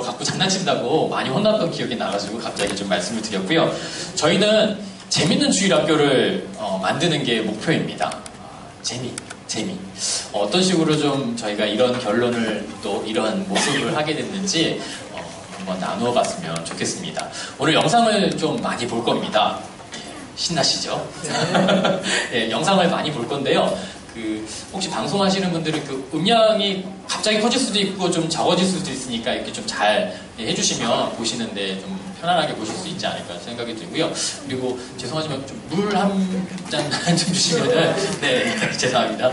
갖고 장난친다고 많이 혼났던 기억이 나가지고 갑자기 좀 말씀을 드렸고요. 저희는 재밌는 주일학교를 만드는 게 목표입니다. 재미. 어떤 식으로 좀 저희가 이런 결론을 또 이런 모습을 하게 됐는지 한번 나누어 봤으면 좋겠습니다. 오늘 영상을 좀 많이 볼 겁니다. 신나시죠? 네, 영상을 많이 볼 건데요. 혹시 방송하시는 분들은 음량이 갑자기 커질 수도 있고 좀 적어질 수도 있으니까 이렇게 좀 잘 해주시면 보시는데 좀 편안하게 보실 수 있지 않을까 생각이 들고요. 그리고 죄송하지만 좀 물 한 잔 좀 주시면은 네, 죄송합니다.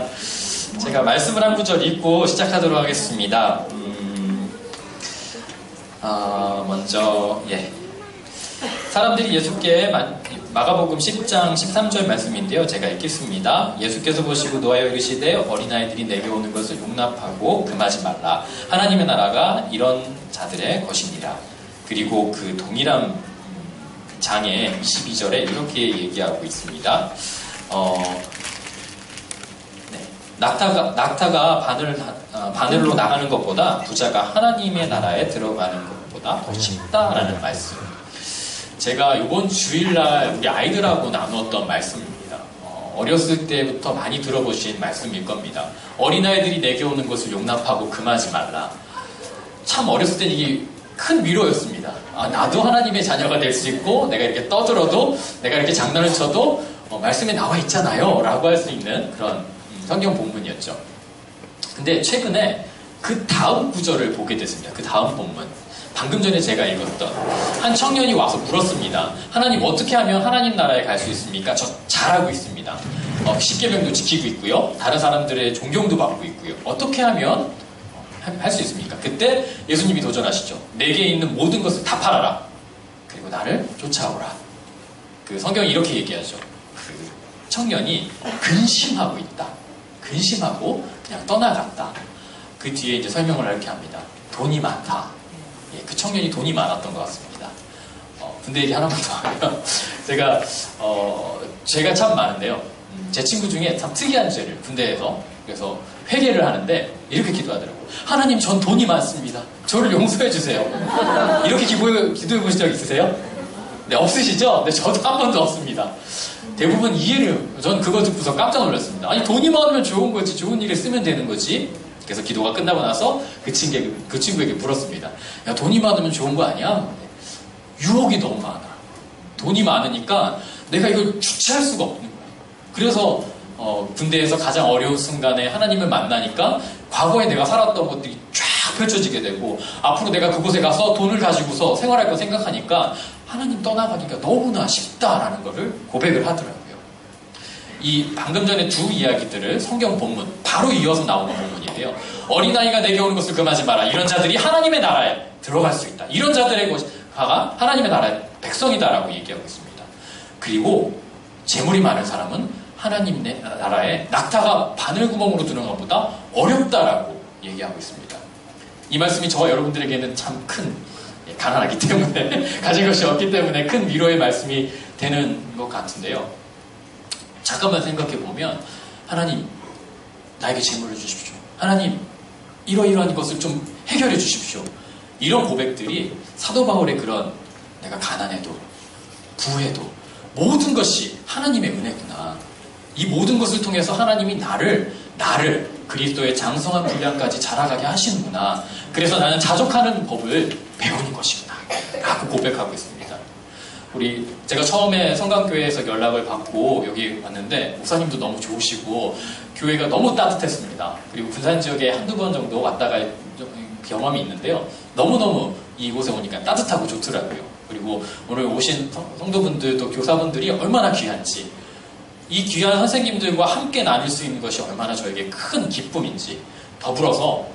제가 말씀을 한 구절 읽고 시작하도록 하겠습니다. 먼저 사람들이 예수께 마가복음 10장 13절 말씀인데요. 제가 읽겠습니다. 예수께서 보시고 노하여 이르시되 어린아이들이 내게 오는 것을 용납하고 금하지 말라. 하나님의 나라가 이런 자들의 것이니라. 그리고 그 동일한 장의 22절에 이렇게 얘기하고 있습니다. 낙타가 바늘로 나가는 것보다 부자가 하나님의 나라에 들어가는 것보다 더 쉽다라는 말씀. 제가 이번 주일날 우리 아이들하고 나누었던 말씀입니다. 어렸을 때부터 많이 들어보신 말씀일 겁니다. 어린아이들이 내게 오는 것을 용납하고 금하지 말라. 참 어렸을 때 이게 큰 위로였습니다. 나도 하나님의 자녀가 될 수 있고 내가 이렇게 떠들어도 내가 이렇게 장난을 쳐도 말씀에 나와 있잖아요 라고 할 수 있는 그런 성경 본문이었죠. 근데 최근에 그 다음 구절을 보게 됐습니다. 그 다음 본문. 방금 전에 제가 읽었던 한 청년이 와서 물었습니다. 하나님 어떻게 하면 하나님 나라에 갈 수 있습니까? 저 잘하고 있습니다. 십계명도 지키고 있고요. 다른 사람들의 존경도 받고 있고요. 어떻게 하면 할 수 있습니까? 그때 예수님이 도전하시죠. 내게 있는 모든 것을 다 팔아라. 그리고 나를 쫓아오라. 그 성경이 이렇게 얘기하죠. 그 청년이 근심하고 있다. 근심하고 그냥 떠나갔다. 그 뒤에 이제 설명을 이렇게 합니다. 돈이 많다. 그 청년이 돈이 많았던 것 같습니다. 군대 얘기 하나만 더 하면 제가 참 많은데요. 제 친구 중에 참 특이한 죄를 군대에서 그래서 회개를 하는데 이렇게 기도하더라고요. 하나님 전 돈이 많습니다. 저를 용서해 주세요. 이렇게 기도해 보신 적 있으세요? 네, 없으시죠? 네, 저도 한 번도 없습니다. 대부분 전 그거 듣고서 깜짝 놀랐습니다. 아니 돈이 많으면 좋은 거지, 좋은 일에 쓰면 되는 거지. 그래서 기도가 끝나고 나서 그 친구에게 물었습니다. 야, 돈이 많으면 좋은 거 아니야? 유혹이 너무 많아. 돈이 많으니까 내가 이걸 주체할 수가 없는 거야. 그래서 군대에서 가장 어려운 순간에 하나님을 만나니까 과거에 내가 살았던 것들이 쫙 펼쳐지게 되고 앞으로 내가 그곳에 가서 돈을 가지고서 생활할 거 생각하니까 하나님 떠나가기가 너무나 쉽다라는 거를 고백을 하더라고요. 이 방금 전에 두 이야기들을 성경 본문 바로 이어서 나오는 본문인데요. 어린아이가 내게 오는 것을 금하지 마라. 이런 자들이 하나님의 나라에 들어갈 수 있다. 이런 자들의 것가 하나님의 나라의 백성이다라고 얘기하고 있습니다. 그리고 재물이 많은 사람은 하나님의 나라에 낙타가 바늘구멍으로 드는 것보다 어렵다라고 얘기하고 있습니다. 이 말씀이 저와 여러분들에게는 참 큰 가난하기 때문에 가진 것이 없기 때문에 큰 위로의 말씀이 되는 것 같은데요. 잠깐만 생각해 보면 하나님 나에게 재물을 주십시오. 하나님 이러이러한 것을 좀 해결해 주십시오. 이런 고백들이 사도 바울의 그런 내가 가난해도 부해도 모든 것이 하나님의 은혜구나. 이 모든 것을 통해서 하나님이 나를 그리스도의 장성한 분량까지 자라가게 하시는구나. 그래서 나는 자족하는 법을 배우는 것이구나 라고 고백하고 있습니다. 제가 처음에 성강교회에서 연락을 받고 여기 왔는데 목사님도 너무 좋으시고 교회가 너무 따뜻했습니다. 그리고 군산 지역에 한두 번 정도 왔다가 경험이 있는데요. 너무너무 이곳에 오니까 따뜻하고 좋더라고요. 그리고 오늘 오신 성도분들도 교사분들이 얼마나 귀한지 이 귀한 선생님들과 함께 나눌 수 있는 것이 얼마나 저에게 큰 기쁨인지 더불어서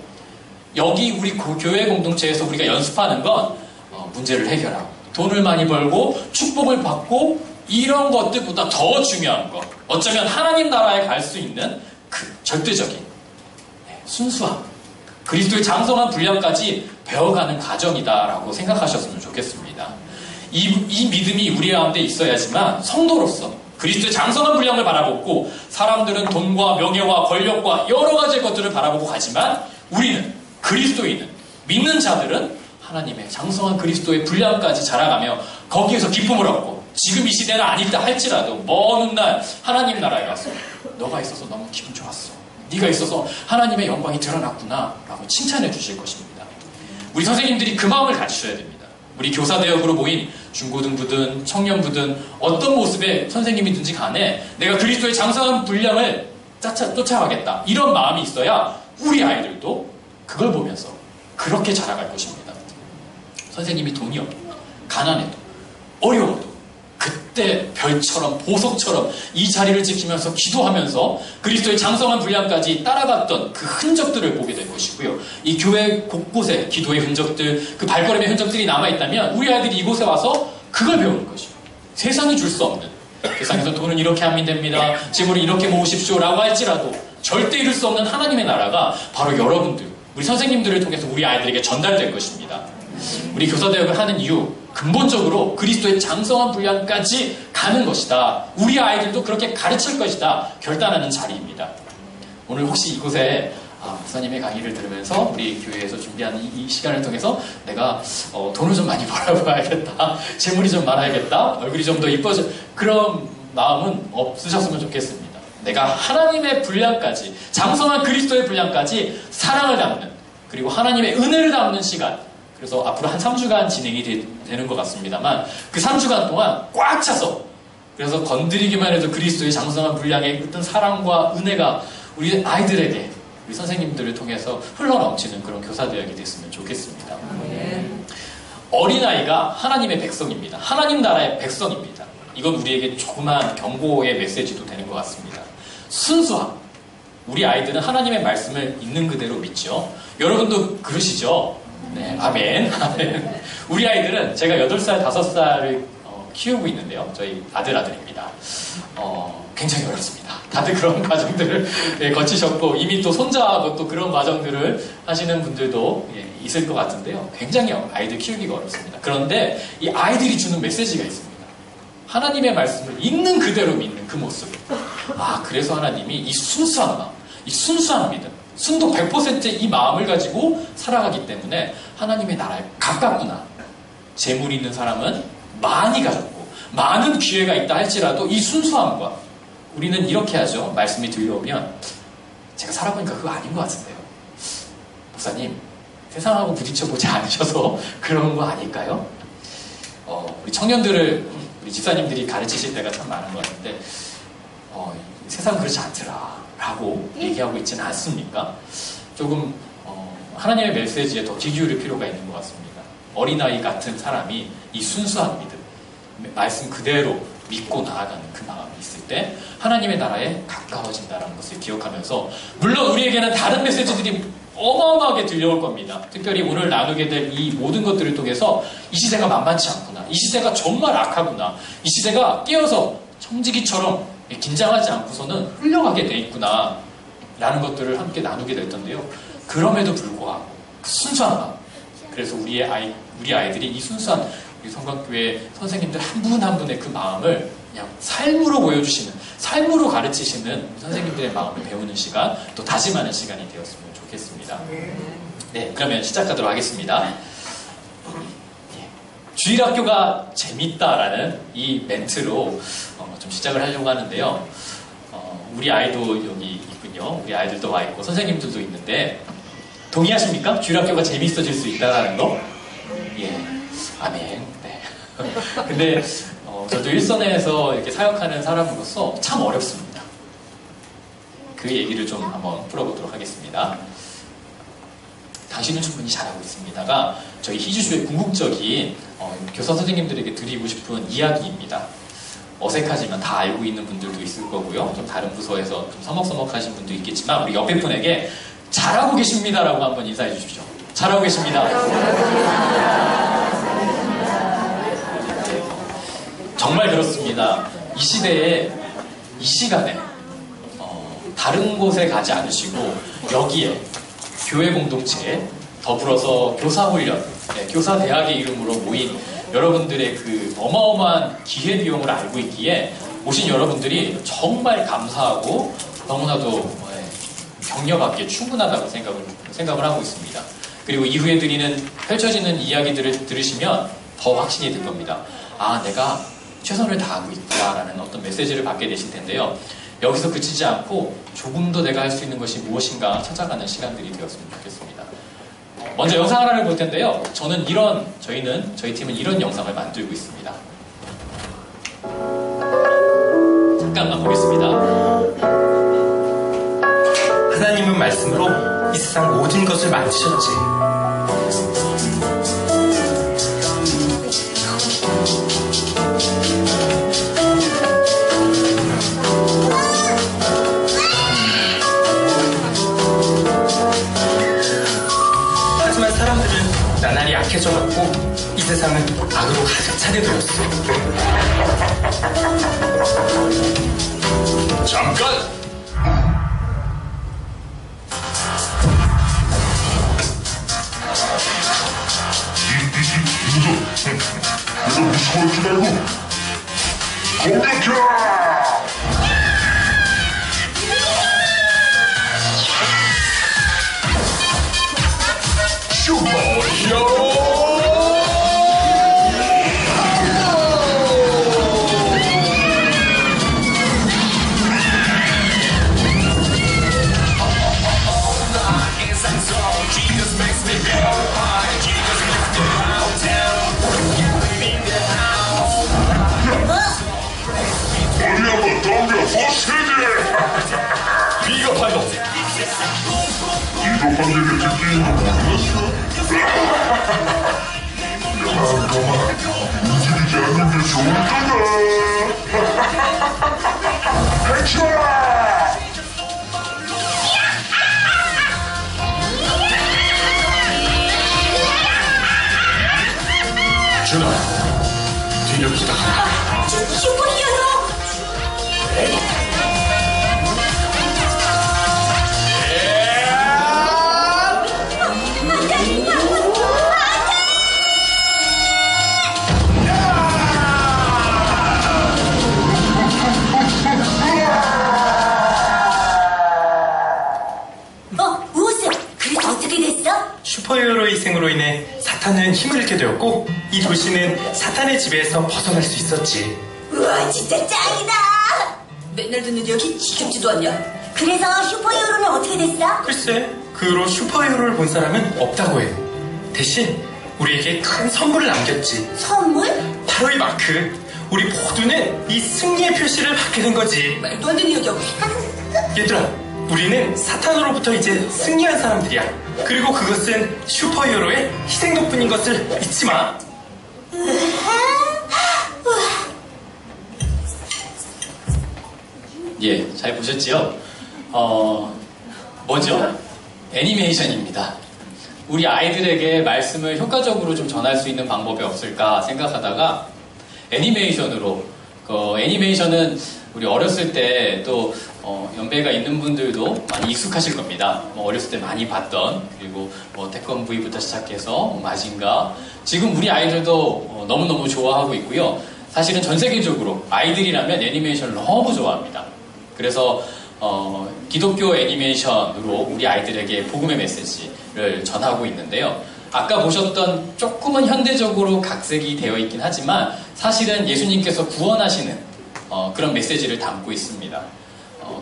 여기 우리 교회 공동체에서 우리가 연습하는 건 문제를 해결하고 돈을 많이 벌고 축복을 받고 이런 것들보다 더 중요한 것 어쩌면 하나님 나라에 갈 수 있는 그 절대적인 순수함 그리스도의 장성한 분량까지 배워가는 과정이다라고 생각하셨으면 좋겠습니다. 이 믿음이 우리 가운데 있어야지만 성도로서 그리스도의 장성한 분량을 바라보고 사람들은 돈과 명예와 권력과 여러 가지 것들을 바라보고 가지만 우리는 그리스도인은 믿는 자들은 하나님의 장성한 그리스도의 분량까지 자라가며 거기에서 기쁨을 얻고 지금 이 시대는 아니다 할지라도 먼 훗날 하나님 나라에 가서 너가 있어서 너무 기분 좋았어. 네가 있어서 하나님의 영광이 드러났구나 라고 칭찬해 주실 것입니다. 우리 선생님들이 그 마음을 가르쳐야 됩니다. 우리 교사대역으로 모인 중고등부든 청년부든 어떤 모습의 선생님이든지 간에 내가 그리스도의 장성한 분량을 쫓아가겠다. 이런 마음이 있어야 우리 아이들도 그걸 보면서 그렇게 자라갈 것입니다. 선생님이 돈이 없고 가난해도 어려워도 그때 별처럼 보석처럼 이 자리를 지키면서 기도하면서 그리스도의 장성한 분량까지 따라갔던 그 흔적들을 보게 될 것이고요. 이 교회 곳곳에 기도의 흔적들, 그 발걸음의 흔적들이 남아있다면 우리 아이들이 이곳에 와서 그걸 배우는 것이죠. 세상이 줄 수 없는, 세상에서 돈은 이렇게 하면 됩니다, 재물을 이렇게 모으십시오 라고 할지라도 절대 이룰 수 없는 하나님의 나라가 바로 여러분들, 우리 선생님들을 통해서 우리 아이들에게 전달될 것입니다. 우리 교사대역을 하는 이유, 근본적으로 그리스도의 장성한 분량까지 가는 것이다. 우리 아이들도 그렇게 가르칠 것이다. 결단하는 자리입니다. 오늘 혹시 이곳에 목사님의 강의를 들으면서 우리 교회에서 준비하는 이 시간을 통해서 내가 돈을 좀 많이 벌어봐야겠다. 재물이 좀 많아야겠다. 얼굴이 좀 더 이뻐져. 그런 마음은 없으셨으면 좋겠습니다. 내가 하나님의 분량까지, 장성한 그리스도의 분량까지 사랑을 담는, 그리고 하나님의 은혜를 담는 시간, 그래서 앞으로 한 3주간 진행이 되는 것 같습니다만 그 3주간 동안 꽉 차서, 그래서 건드리기만 해도 그리스도의 장성한 분량의 어떤 사랑과 은혜가 우리 아이들에게, 우리 선생님들을 통해서 흘러넘치는 그런 교사대역이 됐으면 좋겠습니다. 어린아이가 하나님의 백성입니다. 하나님 나라의 백성입니다. 이건 우리에게 조그만 경고의 메시지도 되는 것 같습니다. 순수함. 우리 아이들은 하나님의 말씀을 있는 그대로 믿죠. 여러분도 그러시죠? 네, 아멘. 아멘. 우리 아이들은 제가 8살, 5살을 키우고 있는데요. 저희 아들입니다. 굉장히 어렵습니다. 다들 그런 과정들을 거치셨고, 이미 또 손자하고 또 그런 과정들을 하시는 분들도 있을 것 같은데요. 굉장히 아이들 키우기가 어렵습니다. 그런데 이 아이들이 주는 메시지가 있습니다. 하나님의 말씀을 있는 그대로 믿는 그 모습. 그래서 하나님이 이 순수한 마음, 이 순수한 믿음, 순도 100%의 이 마음을 가지고 살아가기 때문에 하나님의 나라에 가깝구나. 재물이 있는 사람은 많이 가졌고 많은 기회가 있다 할지라도 이 순수함과, 우리는 이렇게 하죠. 말씀이 들려오면 제가 살아보니까 그거 아닌 것 같은데요. 목사님, 세상하고 부딪혀보지 않으셔서 그런 거 아닐까요? 우리 청년들을 우리 집사님들이 가르치실 때가 참 많은 것 같은데 세상은 그렇지 않더라 라고 얘기하고 있지는 않습니까? 조금 하나님의 메시지에 더 귀 기울일 필요가 있는 것 같습니다. 어린아이 같은 사람이 이 순수한 믿음, 말씀 그대로 믿고 나아가는 그 마음이 있을 때 하나님의 나라에 가까워진다는 것을 기억하면서, 물론 우리에게는 다른 메시지들이 어마어마하게 들려올 겁니다. 특별히 오늘 나누게 될 이 모든 것들을 통해서 이 시대가 만만치 않구나, 이 시대가 정말 악하구나, 이 시대가 깨어서 청지기처럼 긴장하지 않고서는 흘러가게 돼 있구나 라는 것들을 함께 나누게 될 텐데요. 그럼에도 불구하고 그 순수한 마음, 그래서 우리 아이들이 이 순수한 우리 성곽교회 선생님들 한 분 한 분의 그 마음을 그냥 삶으로 보여주시는, 삶으로 가르치시는 선생님들의 마음을 배우는 시간, 또 다짐하는 시간이 되었으면 좋겠습니다. 네, 그러면 시작하도록 하겠습니다. 주일학교가 재밌다라는 이 멘트로 좀 시작을 하려고 하는데요. 우리 아이도 여기 있군요. 우리 아이들도 와 있고 선생님들도 있는데 동의하십니까? 주일학교가 재밌어질 수 있다는 거? 예, 아멘. 네. 근데 저도 일선에서 이렇게 사역하는 사람으로서 참 어렵습니다. 그 얘기를 좀 한번 풀어보도록 하겠습니다. 당신은 충분히 잘하고 있습니다가 저희 희주쇼의 궁극적인 교사 선생님들에게 드리고 싶은 이야기입니다. 어색하지만 다 알고 있는 분들도 있을 거고요. 좀 다른 부서에서 좀 서먹서먹하신 분도 있겠지만 우리 옆에 분에게 잘하고 계십니다라고 한번 인사해 주십시오. 잘하고 계십니다. 정말 그렇습니다. 이 시대에, 이 시간에 다른 곳에 가지 않으시고 여기에 교회 공동체에 더불어서 교사훈련, 교사대학의 이름으로 모인 여러분들의 그 어마어마한 기회비용을 알고 있기에 오신 여러분들이 정말 감사하고 너무나도 격려받기에 충분하다고 생각을 하고 있습니다. 그리고 이후에 펼쳐지는 이야기들을 들으시면 더 확신이 될 겁니다. 아, 내가 최선을 다하고 있구나라는 어떤 메시지를 받게 되실 텐데요. 여기서 그치지 않고 조금 더 내가 할 수 있는 것이 무엇인가 찾아가는 시간들이 되었으면 좋겠습니다. 먼저 영상 하나를 볼 텐데요. 저희 팀은 이런 영상을 만들고 있습니다. 잠깐만 보겠습니다. 하나님은 말씀으로 이 세상 모든 것을 만드셨지. 하지만 사람들은 나날이 약해져갔고 이 세상은 악으로 가득 차게 되었어. 잠깐! 내가 무서워할 줄 알고 공격해! 슈퍼히어로! 머리 한번 덤벼 보시지! 비겁한 놈! 비겁한 얘기 듣기는 몰랐어? 야, 너만 움직이지 않는 게 좋을 거다! 해쳐! 준아, 뒤를 부탁한다. 슈퍼히어로! 무슨? 그래서 어떻게 됐어? 슈퍼히어로의 희생으로 인해 사탄은 힘을 잃게 되었고 이 도시는 사탄의 지배에서 벗어날 수 있었지. 우와, 진짜 짱이다! 맨날 듣는 이야기 지겹지도 않냐? 그래서 슈퍼히어로는 어떻게 됐어? 글쎄, 그 후로 슈퍼히어로를 본 사람은 없다고 해. 대신 우리에게 큰 선물을 남겼지. 선물? 바로 이 마크. 우리 모두는 이 승리의 표시를 받게 된 거지. 말도 안 되는 이야기하고. 얘들아, 우리는 사탄으로부터 이제 승리한 사람들이야. 그리고 그것은 슈퍼히어로의 희생 덕분인 것을 잊지 마. 예, 잘 보셨지요? 뭐죠? 애니메이션입니다. 우리 아이들에게 말씀을 효과적으로 좀 전할 수 있는 방법이 없을까 생각하다가 애니메이션으로, 애니메이션은 우리 어렸을 때 또 연배가 있는 분들도 많이 익숙하실 겁니다. 어렸을 때 많이 봤던, 그리고 태권브이부터 시작해서 마징가, 지금 우리 아이들도 너무너무 좋아하고 있고요. 사실은 전 세계적으로 아이들이라면 애니메이션을 너무 좋아합니다. 그래서 기독교 애니메이션으로 우리 아이들에게 복음의 메시지를 전하고 있는데요. 아까 보셨던 조금은 현대적으로 각색이 되어 있긴 하지만 사실은 예수님께서 구원하시는 그런 메시지를 담고 있습니다.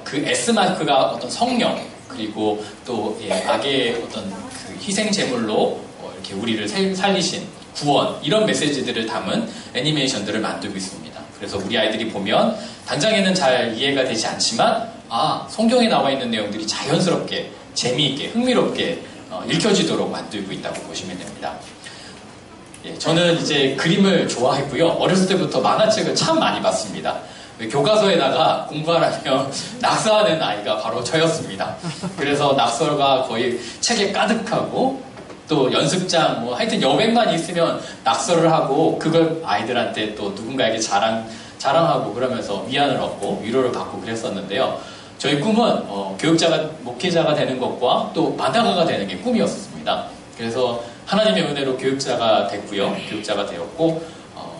그 S마크가 어떤 성령, 그리고 또 악의 어떤 그 희생 제물로 이렇게 우리를 살리신 구원, 이런 메시지들을 담은 애니메이션들을 만들고 있습니다. 그래서 우리 아이들이 보면 당장에는 잘 이해가 되지 않지만 성경에 나와 있는 내용들이 자연스럽게, 재미있게, 흥미롭게 읽혀지도록 만들고 있다고 보시면 됩니다. 저는 이제 그림을 좋아했고요. 어렸을 때부터 만화책을 참 많이 봤습니다. 교과서에다가 공부하라면 낙서하는 아이가 바로 저였습니다. 그래서 낙서가 거의 책에 가득하고 또 연습장 하여튼 여백만 있으면 낙서를 하고 그걸 아이들한테 또 누군가에게 자랑하고 그러면서 위안을 얻고 위로를 받고 그랬었는데요. 저희 꿈은 목회자가 되는 것과 또 만화가가 되는 게 꿈이었습니다. 그래서 하나님의 은혜로 교육자가 됐고요. 교육자가 되었고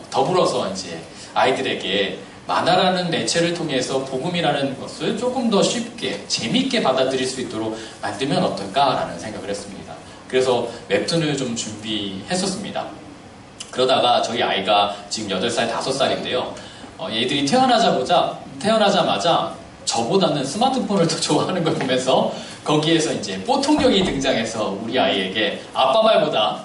더불어서 이제 아이들에게 만화라는 매체를 통해서 복음이라는 것을 조금 더 쉽게 재미있게 받아들일 수 있도록 만들면 어떨까라는 생각을 했습니다. 그래서 웹툰을 좀 준비했었습니다. 그러다가 저희 아이가 지금 8살, 5살인데요. 얘들이 태어나자마자 저보다는 스마트폰을 더 좋아하는 걸 보면서 거기에서 이제 뽀통령이 등장해서 우리 아이에게 아빠 말보다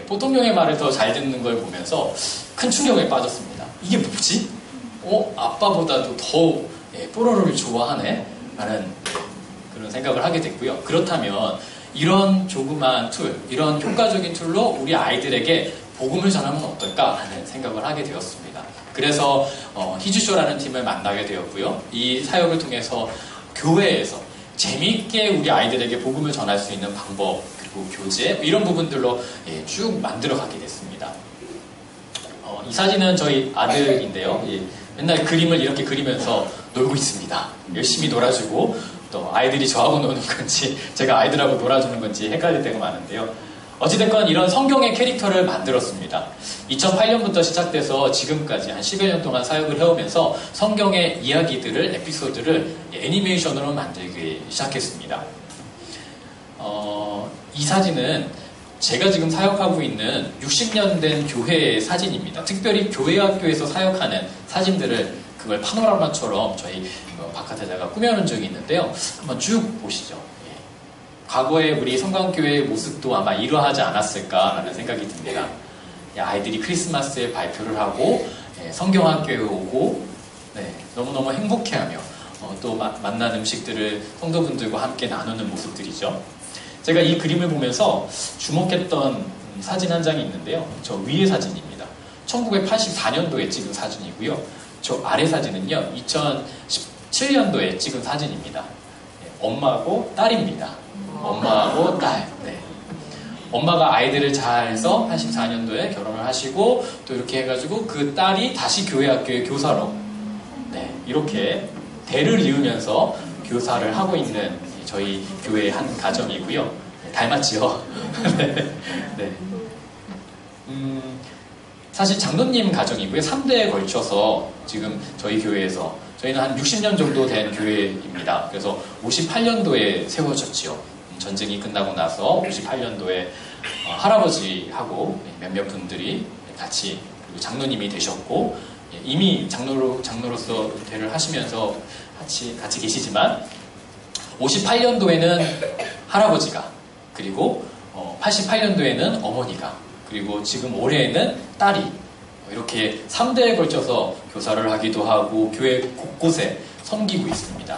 뽀통령의 말을 더 잘 듣는 걸 보면서 큰 충격에 빠졌습니다. 이게 뭐지? 아빠보다도 더 뽀로로를 좋아하네? 라는 그런 생각을 하게 됐고요. 그렇다면 이런 조그마한 툴, 이런 효과적인 툴로 우리 아이들에게 복음을 전하면 어떨까 하는 생각을 하게 되었습니다. 그래서 희주쇼라는 팀을 만나게 되었고요. 이 사역을 통해서 교회에서 재미있게 우리 아이들에게 복음을 전할 수 있는 방법, 그리고 교재 이런 부분들로 쭉 만들어가게 됐습니다. 이 사진은 저희 아들인데요. 맨날 그림을 이렇게 그리면서 놀고 있습니다. 열심히 놀아주고 또 아이들이 저하고 노는 건지 제가 아이들하고 놀아주는 건지 헷갈릴 때가 많은데요. 어찌됐건 이런 성경의 캐릭터를 만들었습니다. 2008년부터 시작돼서 지금까지 한 10여 년 동안 사역을 해오면서 성경의 이야기들을, 에피소드를 애니메이션으로 만들기 시작했습니다. 이 사진은 제가 지금 사역하고 있는 60년 된 교회의 사진입니다. 특별히 교회 학교에서 사역하는 사진들을 그걸 파노라마처럼 저희 바깥에다가 꾸며놓은 적이 있는데요. 한번 쭉 보시죠. 과거에 우리 성광교회의 모습도 아마 이러하지 않았을까라는 생각이 듭니다. 아이들이 크리스마스에 발표를 하고 성경학교에 오고 너무너무 행복해하며 또 맛난 음식들을 성도분들과 함께 나누는 모습들이죠. 제가 이 그림을 보면서 주목했던 사진 한 장이 있는데요. 저 위의 사진입니다. 1984년도에 찍은 사진이고요. 저 아래 사진은요. 2017년도에 찍은 사진입니다. 엄마하고 딸입니다. 엄마하고 딸. 엄마가 아이들을 잘 해서 84년도에 결혼을 하시고 또 이렇게 해가지고 그 딸이 다시 교회 학교의 교사로 이렇게 대를 이으면서 교사를 하고 있는 저희 교회의 한 가정이고요. 닮았지요? 사실 장로님 가정이고요. 3대에 걸쳐서 지금 저희 교회에서 저희는 한 60년 정도 된 교회입니다. 그래서 58년도에 세워졌지요. 전쟁이 끝나고 나서 58년도에 할아버지하고 몇몇 분들이 같이 장로님이 되셨고 이미 장로로서 은퇴를 하시면서 같이 계시지만 58년도에는 할아버지가 그리고 88년도에는 어머니가 그리고 지금 올해에는 딸이 이렇게 3대에 걸쳐서 교사를 하기도 하고 교회 곳곳에 섬기고 있습니다.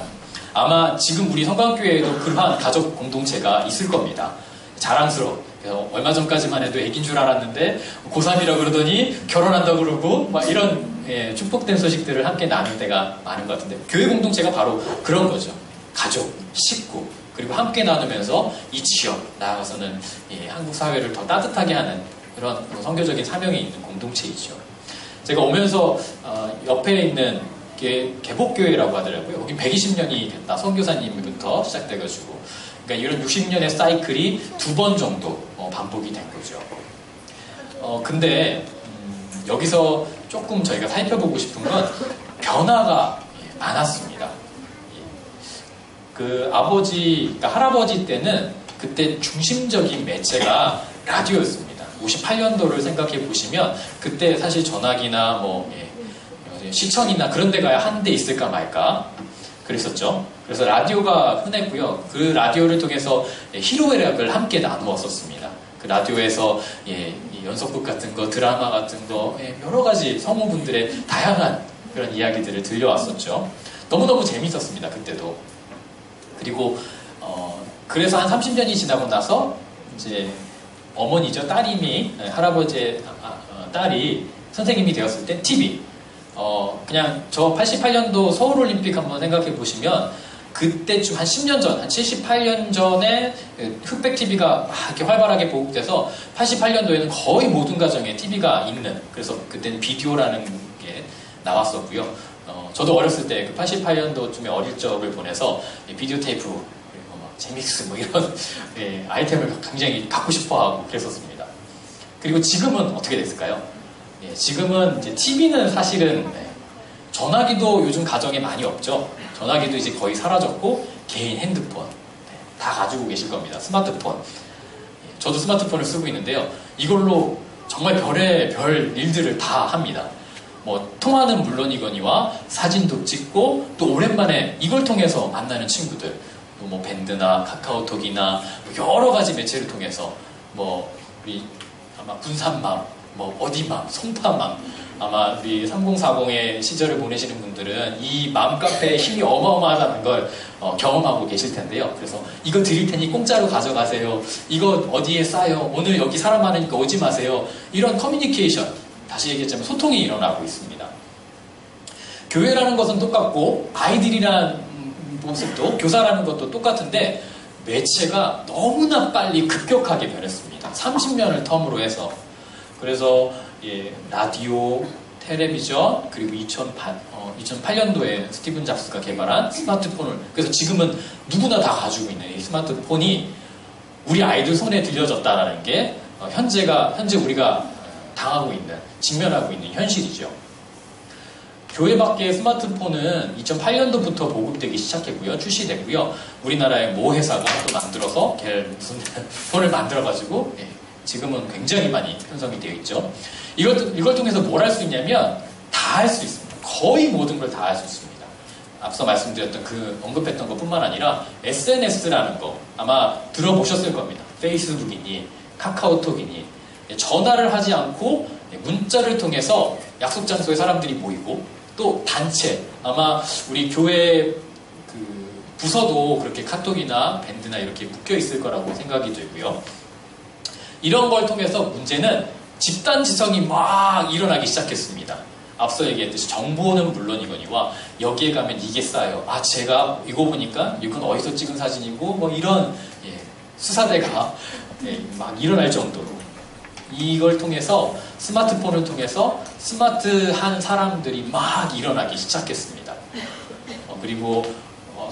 아마 지금 우리 성광교회에도 그러한 가족 공동체가 있을 겁니다. 자랑스러워. 얼마 전까지만 해도 애기인 줄 알았는데 고3이라고 그러더니 결혼한다고 그러고 막 이런 축복된 소식들을 함께 나눌 때가 많은 것 같은데 교회 공동체가 바로 그런 거죠. 가족, 식구 그리고 함께 나누면서 이 지역 나아가서는 한국 사회를 더 따뜻하게 하는 그런 선교적인 사명이 있는 공동체이죠. 제가 오면서 옆에 있는 게 개복교회라고 하더라고요. 여기 120년이 됐다. 선교사님부터 시작돼가지고 그러니까 이런 60년의 사이클이 2번 정도 반복이 된 거죠. 근데 여기서 조금 저희가 살펴보고 싶은 건 변화가 많았습니다. 그러니까 할아버지 때는 그때 중심적인 매체가 라디오였습니다. 58년도를 생각해 보시면 그때 사실 전화기나 시청이나 그런 데 가야 한 대 있을까 말까 그랬었죠. 그래서 라디오가 흔했고요. 그 라디오를 통해서 희로애락을 함께 나누었었습니다. 그 라디오에서 연속극 같은 거, 드라마 같은 거 여러 가지 성우분들의 다양한 그런 이야기들을 들려왔었죠. 너무너무 재밌었습니다. 그때도. 그리고 그래서 한 30년이 지나고 나서 이제 어머니죠. 따님이 할아버지의 딸이 선생님이 되었을 때 TV 그냥 저 88년도 서울올림픽 한번 생각해 보시면 그때쯤 한 10년 전, 한 78년 전에 흑백 TV가 막 이렇게 활발하게 보급돼서 88년도에는 거의 모든 가정에 TV가 있는 그래서 그때는 비디오라는 게 나왔었고요. 저도 어렸을 때 그 88년도쯤에 어릴 적을 보내서 비디오 테이프 그리고 제믹스 이런 아이템을 굉장히 갖고 싶어하고 그랬었습니다. 그리고 지금은 어떻게 됐을까요? 지금은 이제 TV는 사실은 전화기도 요즘 가정에 많이 없죠. 전화기도 이제 거의 사라졌고 개인 핸드폰 다 가지고 계실 겁니다. 스마트폰 저도 스마트폰을 쓰고 있는데요. 이걸로 정말 별의별 일들을 다 합니다. 뭐 통화는 물론이거니와 사진도 찍고 또 오랜만에 이걸 통해서 만나는 친구들, 또 뭐 밴드나 카카오톡이나 여러 가지 매체를 통해서 뭐 우리 아마 군산맘, 뭐 어디맘, 송파맘, 아마 우리 3040의 시절을 보내시는 분들은 이 맘카페의 힘이 어마어마하다는 걸 경험하고 계실 텐데요. 그래서 이거 드릴 테니 공짜로 가져가세요. 이거 어디에 싸요? 오늘 여기 사람 많으니까 오지 마세요. 이런 커뮤니케이션, 다시 얘기했지만 소통이 일어나고 있습니다. 교회라는 것은 똑같고 아이들이란 모습도, 교사라는 것도 똑같은데 매체가 너무나 빨리 급격하게 변했습니다. 30년을 텀으로 해서. 그래서 라디오, 텔레비전, 그리고 2008년도에 스티븐 잡스가 개발한 스마트폰을, 그래서 지금은 누구나 다 가지고 있는 이 스마트폰이 우리 아이들 손에 들려졌다는 게 현재 우리가 당하고 있는, 직면하고 있는 현실이죠. 교회 밖에 스마트폰은 2008년도부터 보급되기 시작했고요. 출시됐고요. 우리나라의 모 회사가 또 만들어서 무슨 폰을 만들어가지고 지금은 굉장히 많이 편성이 되어 있죠. 이걸 통해서 뭘 할 수 있냐면 다 할 수 있습니다. 거의 모든 걸 다 할 수 있습니다. 앞서 말씀드렸던 언급했던 것뿐만 아니라 SNS라는 거 아마 들어보셨을 겁니다. 페이스북이니 카카오톡이니 전화를 하지 않고 문자를 통해서 약속 장소에 사람들이 모이고 또 단체, 아마 우리 교회 부서도 그렇게 카톡이나 밴드나 이렇게 묶여 있을 거라고 생각이 되고요. 이런 걸 통해서 문제는 집단 지성이 막 일어나기 시작했습니다. 앞서 얘기했듯이 정보는 물론이거니와 여기에 가면 이게 쌓여요. 제가 이거 보니까 이건 어디서 찍은 사진이고 뭐 이런 수사대가 막 일어날 정도로 이걸 통해서 스마트폰을 통해서 스마트한 사람들이 막 일어나기 시작했습니다. 그리고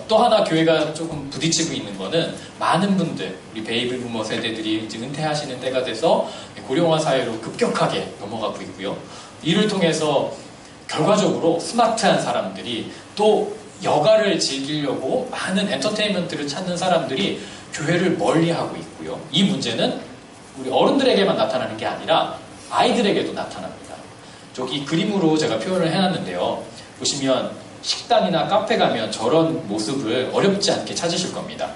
또 하나 교회가 조금 부딪히고 있는 거는 많은 분들, 우리 베이비 부머 세대들이 이제 은퇴하시는 때가 돼서 고령화 사회로 급격하게 넘어가고 있고요. 이를 통해서 결과적으로 스마트한 사람들이 또 여가를 즐기려고 많은 엔터테인먼트를 찾는 사람들이 교회를 멀리하고 있고요. 이 문제는 우리 어른들에게만 나타나는 게 아니라 아이들에게도 나타납니다. 저기 그림으로 제가 표현을 해놨는데요. 보시면 식당이나 카페 가면 저런 모습을 어렵지 않게 찾으실 겁니다.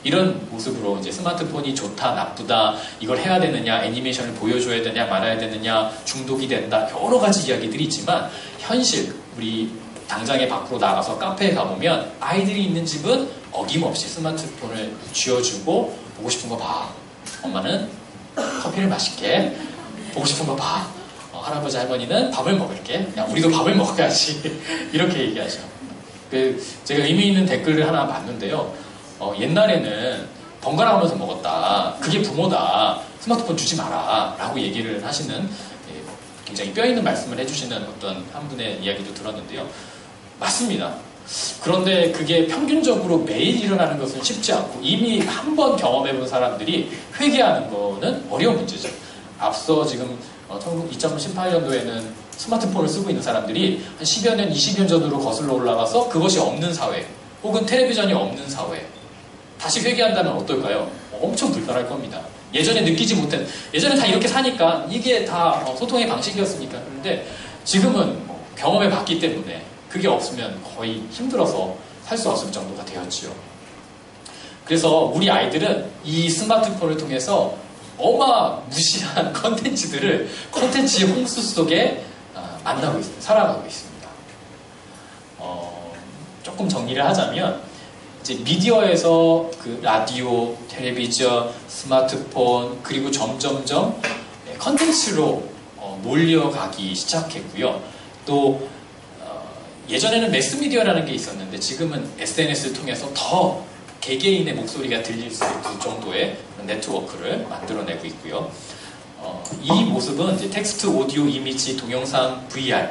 이런 모습으로 이제 스마트폰이 좋다, 나쁘다, 이걸 해야 되느냐, 애니메이션을 보여줘야 되냐, 말아야 되느냐, 중독이 된다, 여러 가지 이야기들이 있지만 현실, 우리 당장에 밖으로 나가서 카페에 가보면 아이들이 있는 집은 어김없이 스마트폰을 쥐어주고 보고 싶은 거 봐. 엄마는 커피를 마실게. 보고 싶은 거 봐. 할아버지 할머니는 밥을 먹을게. 야, 우리도 밥을 먹어야지. 이렇게 얘기하죠. 제가 의미 있는 댓글을 하나 봤는데요. 옛날에는 번갈아 가면서 먹었다. 그게 부모다. 스마트폰 주지 마라. 라고 얘기를 하시는 굉장히 뼈있는 말씀을 해주시는 어떤 한 분의 이야기도 들었는데요. 맞습니다. 그런데 그게 평균적으로 매일 일어나는 것은 쉽지 않고 이미 한 번 경험해본 사람들이 회개하는 거는 어려운 문제죠. 앞서 지금 2018년도에는 스마트폰을 쓰고 있는 사람들이 한 10여 년, 20년 전으로 거슬러 올라가서 그것이 없는 사회 혹은 텔레비전이 없는 사회 다시 회개한다면 어떨까요? 엄청 불편할 겁니다. 예전에 느끼지 못한, 예전에 다 이렇게 사니까 이게 다 소통의 방식이었으니까. 그런데 지금은 경험해 봤기 때문에 그게 없으면 거의 힘들어서 살 수 없을 정도가 되었지요. 그래서 우리 아이들은 이 스마트폰을 통해서 어마무시한 컨텐츠의 홍수 속에 만나고 있습니다. 살아가고 있습니다. 조금 정리를 하자면 이제 미디어에서 그 라디오, 텔레비전, 스마트폰 그리고 점점점 컨텐츠로 몰려가기 시작했고요. 또 예전에는 매스미디어라는 게 있었는데 지금은 SNS를 통해서 더 개개인의 목소리가 들릴 수 있을 정도의 네트워크를 만들어내고 있고요. 이 모습은 이제 텍스트, 오디오, 이미지, 동영상, VR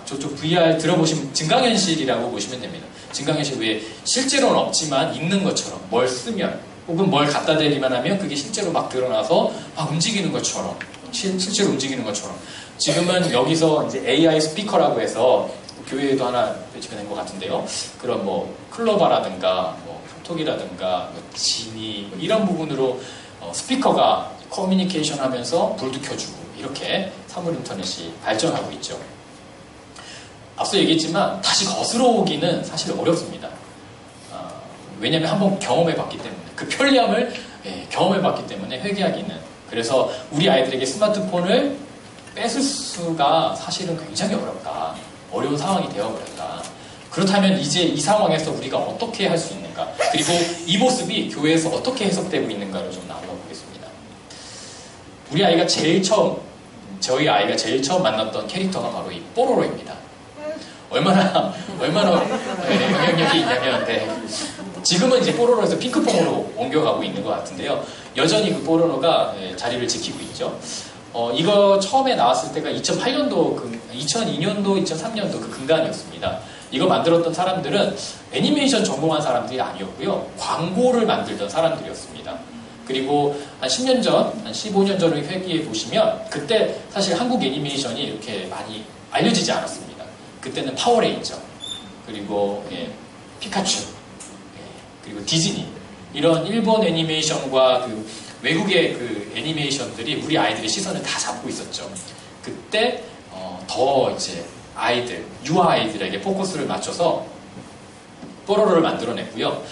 저쪽 VR 들어보시면 증강현실이라고 보시면 됩니다. 증강현실 외에 실제로는 없지만 있는 것처럼 뭘 쓰면 혹은 뭘 갖다 대기만 하면 그게 실제로 막 드러나서 막 움직이는 것처럼 실제로 움직이는 것처럼 지금은 여기서 이제 AI 스피커라고 해서 교회에도 하나 배치가 된 것 같은데요. 그런 클로바라든가 톡이라든가 지니 이런 부분으로 스피커가 커뮤니케이션 하면서 불도 켜주고 이렇게 사물 인터넷이 발전하고 있죠. 앞서 얘기했지만 다시 거슬러 오기는 사실 어렵습니다. 왜냐하면 한번 경험해봤기 때문에 그 편리함을 경험해봤기 때문에 회귀하기는. 그래서 우리 아이들에게 스마트폰을 뺏을 수가 사실은 굉장히 어렵다. 어려운 상황이 되어버렸다. 그렇다면 이제 이 상황에서 우리가 어떻게 할 수 있는가, 그리고 이 모습이 교회에서 어떻게 해석되고 있는가를 좀 나누어 보겠습니다. 저희 아이가 제일 처음 만났던 캐릭터가 바로 이 뽀로로입니다. 얼마나 영향력이 있냐면, 지금은 이제 뽀로로에서 핑크퐁으로 옮겨가고 있는 것 같은데요. 여전히 그 뽀로로가 자리를 지키고 있죠. 이거 처음에 나왔을 때가 2008년도, 2002년도, 2003년도 그 근간이었습니다. 이거 만들었던 사람들은 애니메이션 전공한 사람들이 아니었고요. 광고를 만들던 사람들이었습니다. 그리고 한 10년 전, 한 15년 전을 회귀해 보시면 그때 사실 한국 애니메이션이 이렇게 많이 알려지지 않았습니다. 그때는 파워레인저, 그리고 피카츄, 그리고 디즈니, 이런 일본 애니메이션과 그 외국의 그 애니메이션들이 우리 아이들의 시선을 다 잡고 있었죠. 그때 더 이제 유아 아이들에게 포커스를 맞춰서 뽀로로를 만들어냈고요.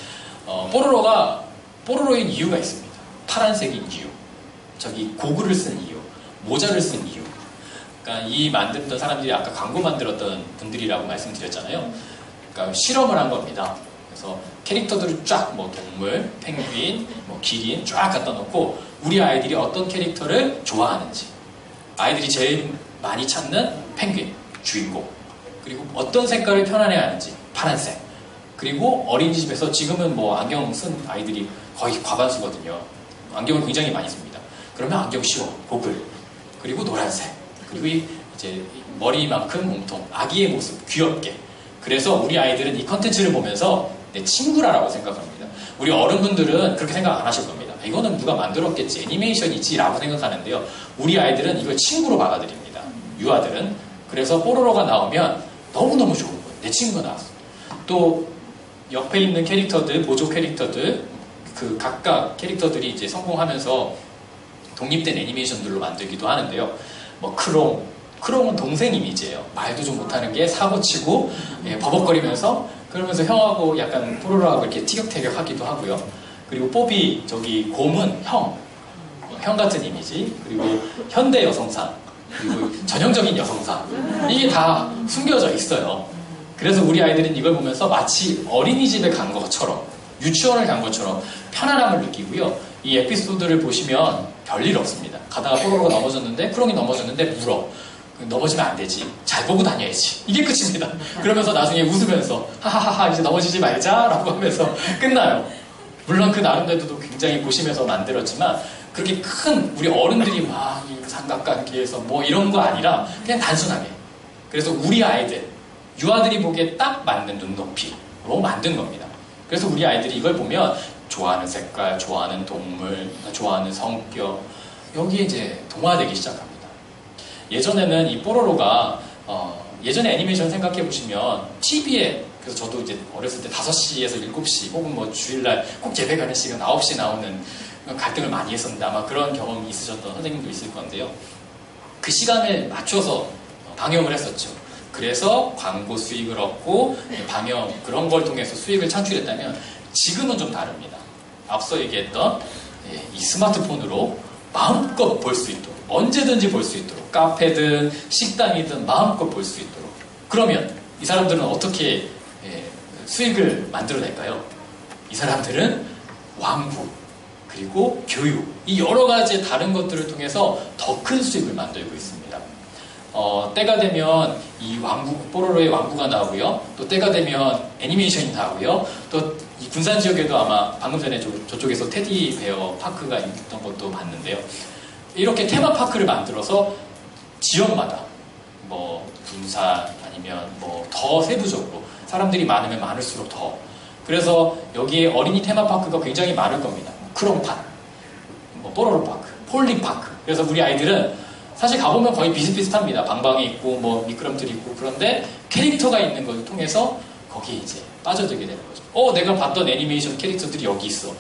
뽀로로인 이유가 있습니다. 파란색인 이유, 저기 고글을 쓴 이유, 모자를 쓴 이유. 그러니까 이 만들던 사람들이 아까 광고 만들었던 분들이라고 말씀드렸잖아요. 그러니까 실험을 한 겁니다. 그래서 캐릭터들을 쫙 동물, 펭귄, 기린 쫙 갖다 놓고 우리 아이들이 어떤 캐릭터를 좋아하는지, 아이들이 제일 많이 찾는 펭귄 주인공, 그리고 어떤 색깔을 편안해하는지 파란색, 그리고 어린이집에서 지금은 안경 쓴 아이들이 거의 과반수거든요. 안경을 굉장히 많이 씁니다. 그러면 안경 씌워, 고글, 그리고 노란색, 그리고 이제 머리만큼 몸통, 아기의 모습, 귀엽게. 그래서 우리 아이들은 이 컨텐츠를 보면서 내 친구라고 생각합니다. 우리 어른분들은 그렇게 생각 안 하실 겁니다. 이거는 누가 만들었겠지, 애니메이션이지 라고 생각하는데요. 우리 아이들은 이걸 친구로 받아들입니다. 유아들은. 그래서 뽀로로가 나오면 너무너무 좋은 거예요. 내 친구가 나왔어. 또 옆에 있는 캐릭터들, 보조 캐릭터들, 그 각각 캐릭터들이 이제 성공하면서 독립된 애니메이션들로 만들기도 하는데요. 크롱은 동생 이미지예요. 말도 좀 못하는 게 사고치고 버벅거리면서, 그러면서 형하고 약간 뽀로로하고 이렇게 티격태격 하기도 하고요. 그리고 뽀비, 곰은 형 같은 이미지, 그리고 현대 여성상, 그리고 전형적인 여성상, 이게 다 숨겨져 있어요. 그래서 우리 아이들은 이걸 보면서 마치 어린이집에 간 것처럼, 유치원을 간 것처럼 편안함을 느끼고요. 이 에피소드를 보시면 별일 없습니다. 가다가 뽀로로가 넘어졌는데, 크롱이 넘어졌는데 물어. 넘어지면 안 되지. 잘 보고 다녀야지. 이게 끝입니다. 그러면서 나중에 웃으면서 하하하하 이제 넘어지지 말자 라고 하면서 끝나요. 물론 그 나름대로도 굉장히 고심해서 만들었지만, 그렇게 큰 우리 어른들이 막 삼각관계에서 이런 거 아니라 그냥 단순하게. 그래서 우리 아이들, 유아들이 보기에 딱 맞는 눈높이로 만든 겁니다. 그래서 우리 아이들이 이걸 보면 좋아하는 색깔, 좋아하는 동물, 좋아하는 성격, 여기에 이제 동화되기 시작합니다. 예전에는 이 뽀로로가 예전에 애니메이션 생각해 보시면 TV에, 그래서 저도 이제 어렸을 때 5시에서 7시 혹은 주일날 꼭 예배 가는 시간 9시 나오는 갈등을 많이 했었는데, 아마 그런 경험이 있으셨던 선생님도 있을 건데요. 그 시간에 맞춰서 방영을 했었죠. 그래서 광고 수익을 얻고 방영, 그런 걸 통해서 수익을 창출했다면, 지금은 좀 다릅니다. 앞서 얘기했던 이 스마트폰으로 마음껏 볼 수 있도록, 언제든지 볼 수 있도록, 카페든 식당이든 마음껏 볼 수 있도록. 그러면 이 사람들은 어떻게 수익을 만들어낼까요? 이 사람들은 왕국, 그리고 교육, 이 여러 가지 다른 것들을 통해서 더 큰 수익을 만들고 있습니다. 때가 되면 이 뽀로로의 왕국가 나오고요. 또 때가 되면 애니메이션이 나오고요. 또 이 군산 지역에도 아마 방금 전에 저쪽에서 테디 베어 파크가 있던 것도 봤는데요. 이렇게 테마파크를 만들어서 지역마다 군산 아니면 더 세부적으로 사람들이 많으면 많을수록 더. 그래서 여기에 어린이 테마파크가 굉장히 많을 겁니다. 크롱파크, 뽀로로파크, 폴리파크. 그래서 우리 아이들은 사실 가보면 거의 비슷비슷합니다. 방방이 있고 미끄럼틀이 있고, 그런데 캐릭터가 있는 것을 통해서 거기에 이제 빠져들게 되는 거죠. 내가 봤던 애니메이션 캐릭터들이 여기 있어.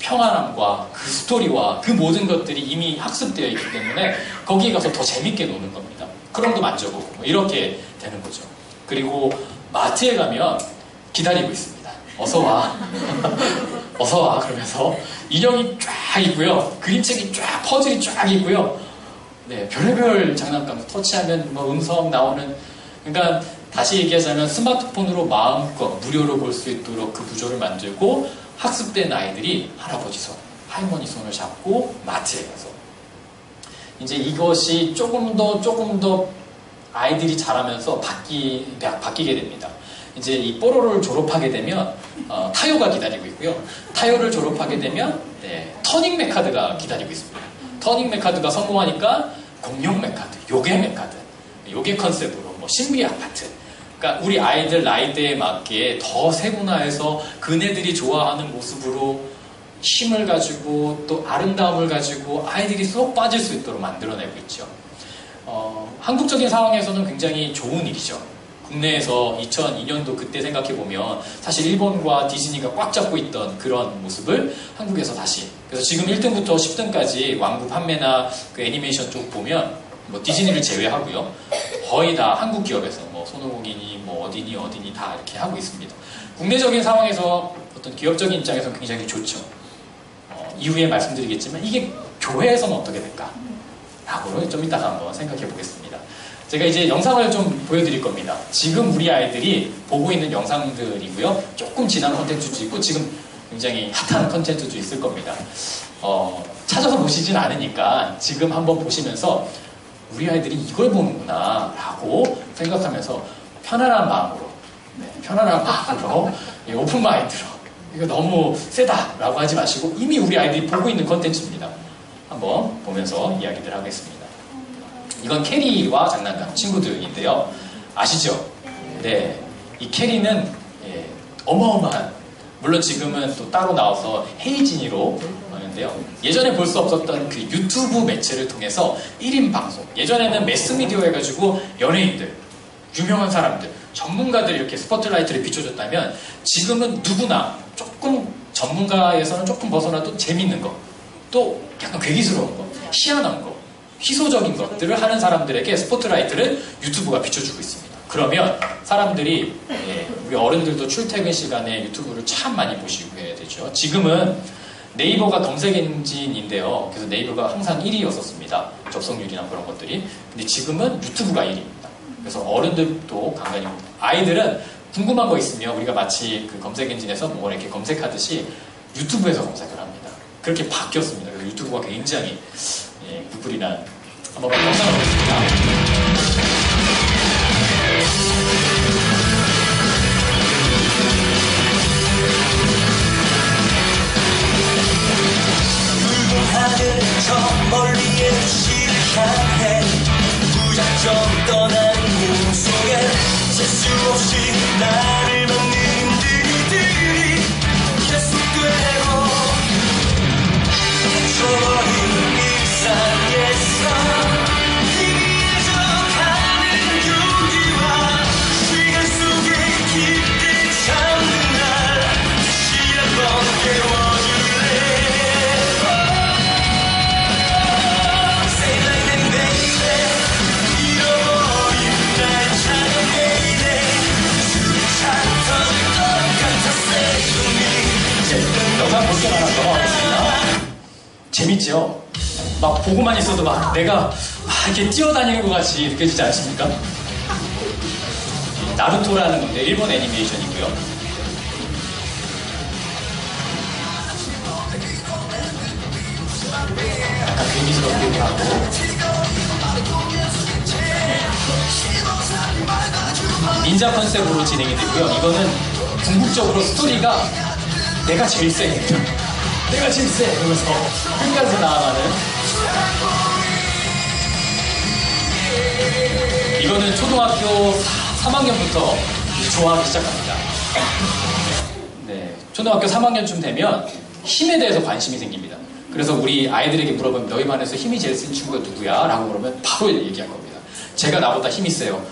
평안함과 그 스토리와 그 모든 것들이 이미 학습되어 있기 때문에 거기에 가서 더 재밌게 노는 겁니다. 크롬도 만져보고 뭐 이렇게 되는 거죠. 그리고 마트에 가면 기다리고 있습니다. 어서 와. 어서 와. 그러면서 인형이 쫙 있고요. 그림책이 쫙, 퍼즐이 쫙 있고요. 네, 별의별 장난감 터치하면 뭐 음성 나오는, 그러니까 다시 얘기하자면 스마트폰으로 마음껏 무료로 볼 수 있도록 그 구조를 만들고 학습된 아이들이 할아버지 손, 할머니 손을 잡고 마트에 가서 이제 이것이 조금 더 아이들이 자라면서 바뀌게 됩니다. 이제 이 뽀로로를 졸업하게 되면 타요가 기다리고 있고요. 타요를 졸업하게 되면 터닝 메카드가 기다리고 있습니다. 터닝 메카드가 성공하니까 공룡 메카드, 요괴 메카드, 요괴 컨셉으로 뭐 신비 아파트. 그러니까 우리 아이들 나이대에 맞게 더 세분화해서 그네들이 좋아하는 모습으로 힘을 가지고 또 아름다움을 가지고 아이들이 쏙 빠질 수 있도록 만들어내고 있죠. 한국적인 상황에서는 굉장히 좋은 일이죠. 국내에서 2002년도 그때 생각해보면 사실 일본과 디즈니가 꽉 잡고 있던 그런 모습을 한국에서 다시, 그래서 지금 1등부터 10등까지 완구 판매나 그 애니메이션 쪽 보면 뭐 디즈니를 제외하고요, 거의 다 한국 기업에서 뭐 손오공이니 뭐 어디니 다 이렇게 하고 있습니다. 국내적인 상황에서 어떤 기업적인 입장에서는 굉장히 좋죠. 이후에 말씀드리겠지만 이게 교회에서는 어떻게 될까? 라고 좀 이따가 한번 생각해 보겠습니다. 제가 이제 영상을 좀 보여드릴 겁니다. 지금 우리 아이들이 보고 있는 영상들이고요. 조금 지난 컨텐츠도 있고 지금 굉장히 핫한 컨텐츠도 있을 겁니다. 찾아서 보시진 않으니까 지금 한번 보시면서 우리 아이들이 이걸 보는구나 라고 생각하면서 편안한 마음으로 오픈 마인드로, 이거 너무 세다 라고 하지 마시고 이미 우리 아이들이 보고 있는 컨텐츠입니다. 한번 보면서 이야기들 하겠습니다. 이건 캐리와 장난감 친구들인데요. 아시죠? 네, 이 캐리는 어마어마한, 물론 지금은 또 따로 나와서 헤이진이로 하는데요. 예전에 볼 수 없었던 그 유튜브 매체를 통해서 1인 방송, 예전에는 매스미디어 해가지고 연예인들, 유명한 사람들, 전문가들 이렇게 스포트라이트를 비춰줬다면 지금은 누구나 조금 전문가에서는 조금 벗어나도 재밌는 거, 또 약간 괴기스러운 거, 희한한 거, 희소적인 것들을 하는 사람들에게 스포트라이트를 유튜브가 비춰주고 있습니다. 그러면 사람들이, 우리 어른들도 출퇴근 시간에 유튜브를 참 많이 보시게 되죠. 지금은 네이버가 검색 엔진인데요. 그래서 네이버가 항상 1위였었습니다. 접속률이나 그런 것들이. 근데 지금은 유튜브가 1위입니다. 그래서 어른들도 간간히, 아이들은 궁금한 거 있으면 우리가 마치 그 검색 엔진에서 뭐 이렇게 검색하듯이 유튜브에서 검색을 합니다. 그렇게 바뀌었습니다. 그래서 유튜브가 굉장히 구글이나 한번 영상을 보겠습니다. 하늘 저 멀리의 도시를 향해 무작정 떠나는 꿈속에 재수 없이 나를 막는 일들이 계속되고 갇혀버린 일상에서 희미해져가는 유기와 시간 속에 깊게 잠든 날 다시 한번 깨워줄래. 영상 볼 때마다 넘어가겠습니다. 재밌죠? 막 보고만 있어도 막 내가 이렇게 뛰어다니는 것 같이 느껴지지 않습니까? 나루토라는 건데 일본 애니메이션이고요. 약간 괴기스럽기도 하고 닌자 컨셉으로 진행이 되고요. 이거는 궁극적으로 스토리가 내가 제일 세. 내가 제일 세. 이러면서 끝까지 나아가는. 이거는 초등학교 3학년부터 좋아하기 시작합니다. 네, 초등학교 3학년쯤 되면 힘에 대해서 관심이 생깁니다. 그래서 우리 아이들에게 물어보면 너희 반에서 힘이 제일 센 친구가 누구야? 라고 물으면 바로 얘기할 겁니다. 제가 나보다 힘이 세요.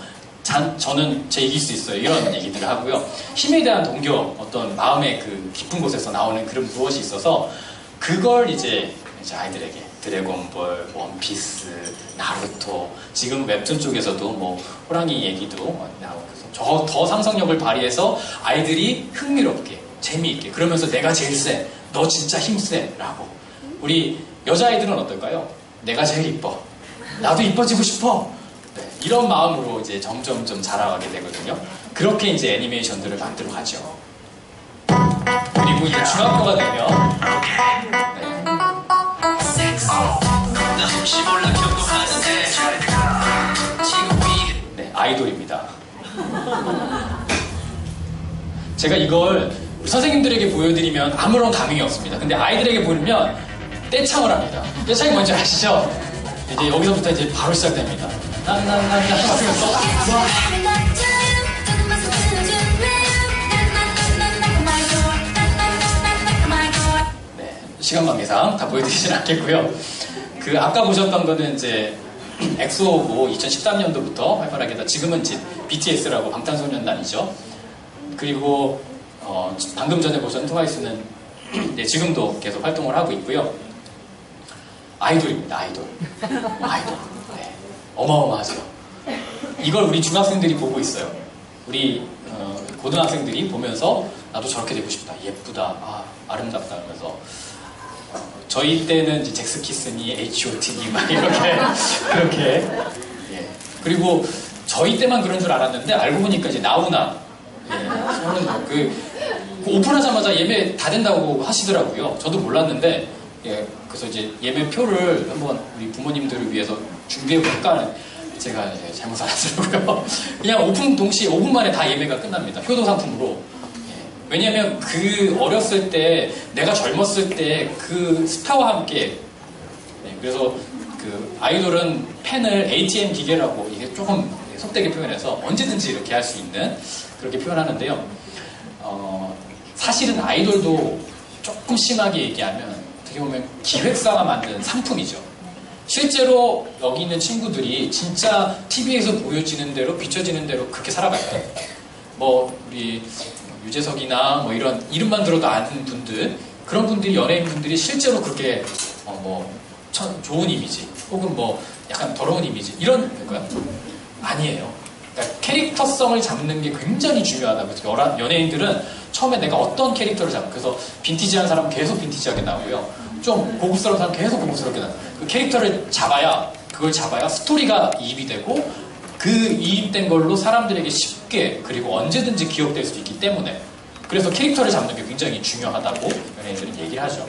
저는 제 이길 수 있어요. 이런 얘기들을 하고요. 힘에 대한 동경, 어떤 마음의 그 깊은 곳에서 나오는 그런 무엇이 있어서 그걸 이제 아이들에게 드래곤볼, 원피스, 나루토, 지금 웹툰 쪽에서도 뭐 호랑이 얘기도 나오고 더 상상력을 발휘해서 아이들이 흥미롭게 재미있게 그러면서 내가 제일 세, 너 진짜 힘세 라고. 우리 여자아이들은 어떨까요? 내가 제일 이뻐, 나도 이뻐지고 싶어. 네, 이런 마음으로 이제 점점 좀 자라가게 되거든요. 그렇게 이제 애니메이션들을 만들어 가죠. 그리고 이제 중학교가 되면 네. 네, 아이돌입니다. 제가 이걸 우리 선생님들에게 보여드리면 아무런 감흥이 없습니다. 근데 아이들에게 보여드리면 떼창을 합니다. 떼창이 뭔지 아시죠? 이제 여기서부터 이제 바로 시작됩니다. 난난난 하면서 네, 시간 관계상 다 보여드리진 않겠고요. 그 아까 보셨던 거는 이제 엑소고 2013년도부터 활발하게 지금은 이제 BTS라고 방탄소년단이죠. 그리고 방금 전에 보셨던 트와이스는 네, 지금도 계속 활동을 하고 있고요. 아이돌입니다. 아이돌. 네, 어마어마하죠. 이걸 우리 중학생들이 보고 있어요. 우리 고등학생들이 보면서 나도 저렇게 되고 싶다. 예쁘다. 아, 아름답다. 하면서 저희 때는 이제 잭스키스니 H.O.T.니 막 이렇게 그렇게 예. 그리고 저희 때만 그런 줄 알았는데 알고 보니까 이제 나훈아 저는 그 오픈하자마자 예매 다 된다고 하시더라고요. 저도 몰랐는데 예, 그래서 이제 예매표를 한번 우리 부모님들을 위해서 준비해볼까 제가 이제 잘못 알았더라고요. 그냥 오픈 동시에 5분 만에 다 예매가 끝납니다. 효도 상품으로. 왜냐면 그 어렸을 때 내가 젊었을 때 그 스타와 함께 네, 그래서 그 아이돌은 팬을 ATM 기계라고 이게 조금 속되게 표현해서 언제든지 이렇게 할 수 있는 그렇게 표현하는데요. 사실은 아이돌도 조금 심하게 얘기하면 어떻게 보면 기획사가 만든 상품이죠. 실제로 여기 있는 친구들이 진짜 TV에서 보여지는 대로 비춰지는 대로 그렇게 살아갈 때 뭐 우리 유재석이나 뭐 이런 이름만 들어도 아는 분들 그런 분들이 연예인 분들이 실제로 그렇게 뭐 좋은 이미지 혹은 뭐 약간 더러운 이미지 이런 건가요? 아니에요. 그러니까 캐릭터성을 잡는 게 굉장히 중요하다고. 연예인들은 처음에 내가 어떤 캐릭터를 잡고 그래서 빈티지한 사람은 계속 빈티지하게 나오고요. 좀 고급스러운 사람은 계속 고급스럽게 나와요. 그 캐릭터를 잡아야 그걸 잡아야 스토리가 이입이 되고 그 이입된 걸로 사람들에게 쉽게 그리고 언제든지 기억될 수 있기 때문에 그래서 캐릭터를 잡는 게 굉장히 중요하다고 연예인들은 얘기를 하죠.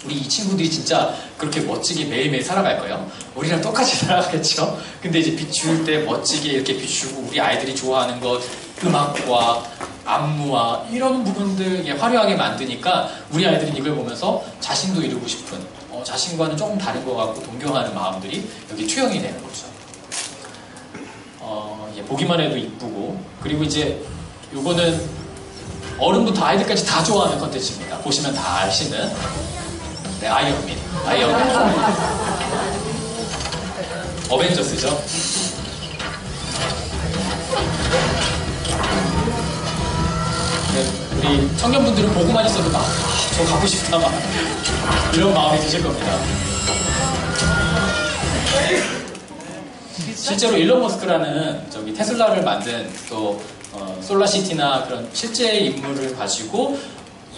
우리 이 친구들이 진짜 그렇게 멋지게 매일매일 살아갈 거예요. 우리랑 똑같이 살아가겠죠. 근데 이제 비출 때 멋지게 이렇게 비추고 우리 아이들이 좋아하는 것 음악과 안무와 이런 부분들 화려하게 만드니까 우리 아이들은 이걸 보면서 자신도 이루고 싶은 자신과는 조금 다른 것 같고 동경하는 마음들이 여기 투영이 되는 거죠. 보기만 해도 이쁘고 그리고 이제 요거는 어른부터 아이들까지 다 좋아하는 컨텐츠입니다. 보시면 다 아시는 네, 아이언맨 어벤져스죠. 네, 우리 청년분들은 보고만 있어도 막 저 가고 싶다 막 이런 마음이 드실 겁니다. 실제로 일론 머스크라는 저기 테슬라를 만든 또 솔라시티나 그런 실제 인물을 가지고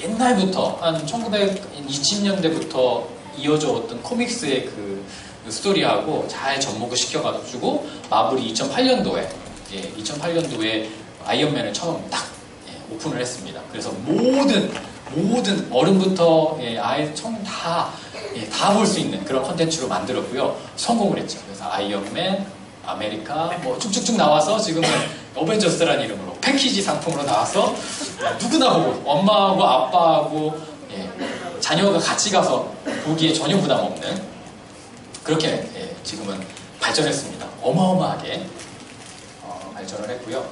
옛날부터 한 1920년대부터 이어져 왔던 코믹스의 그 스토리하고 잘 접목을 시켜가지고 마블이 2008년도에 아이언맨을 처음 딱 오픈을 했습니다. 그래서 모든 어른부터 아이 처음 다 볼 수 있는 그런 컨텐츠로 만들었고요. 성공을 했죠. 그래서 아이언맨, 아메리카 뭐 쭉쭉쭉 나와서 지금은 어벤져스라는 이름으로 패키지 상품으로 나와서 누구나 보고 엄마하고 아빠하고 자녀가 같이 가서 보기에 전혀 부담 없는 그렇게 지금은 발전했습니다. 어마어마하게 발전을 했고요.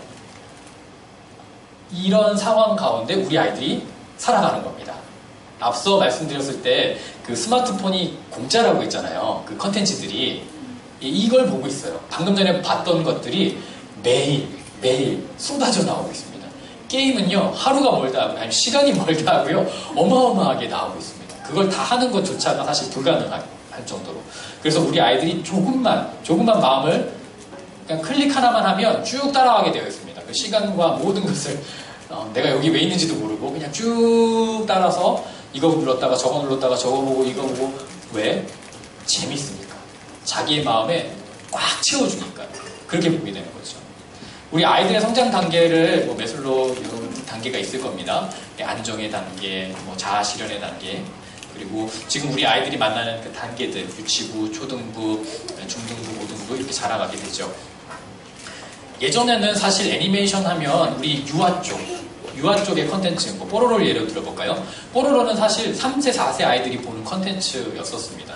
이런 상황 가운데 우리 아이들이 살아가는 겁니다. 앞서 말씀드렸을 때 그 스마트폰이 공짜라고 했잖아요. 그 컨텐츠들이 이걸 보고 있어요. 방금 전에 봤던 것들이 매일 쏟아져 나오고 있습니다. 게임은요 하루가 멀다 하고요, 아니면 시간이 멀다 하고요 어마어마하게 나오고 있습니다. 그걸 다 하는 것조차가 사실 불가능할 정도로. 그래서 우리 아이들이 조금만 마음을 그냥 클릭 하나만 하면 쭉 따라가게 되어 있습니다. 그 시간과 모든 것을 내가 여기 왜 있는지도 모르고 그냥 쭉 따라서 이거 눌렀다가 저거 눌렀다가 저거 보고 이거 보고. 왜? 재밌으니까. 자기의 마음에 꽉 채워주니까. 그렇게 보게 되는 거죠. 우리 아이들의 성장 단계를 뭐 매슬로우 이런 단계가 있을 겁니다. 안정의 단계, 뭐 자아 실현의 단계, 그리고 지금 우리 아이들이 만나는 그 단계들, 유치부, 초등부, 중등부, 고등부 이렇게 자라가게 되죠. 예전에는 사실 애니메이션 하면 우리 유아 쪽의 컨텐츠, 뭐 뽀로로를 예로 들어볼까요? 뽀로로는 사실 3세, 4세 아이들이 보는 컨텐츠였었습니다.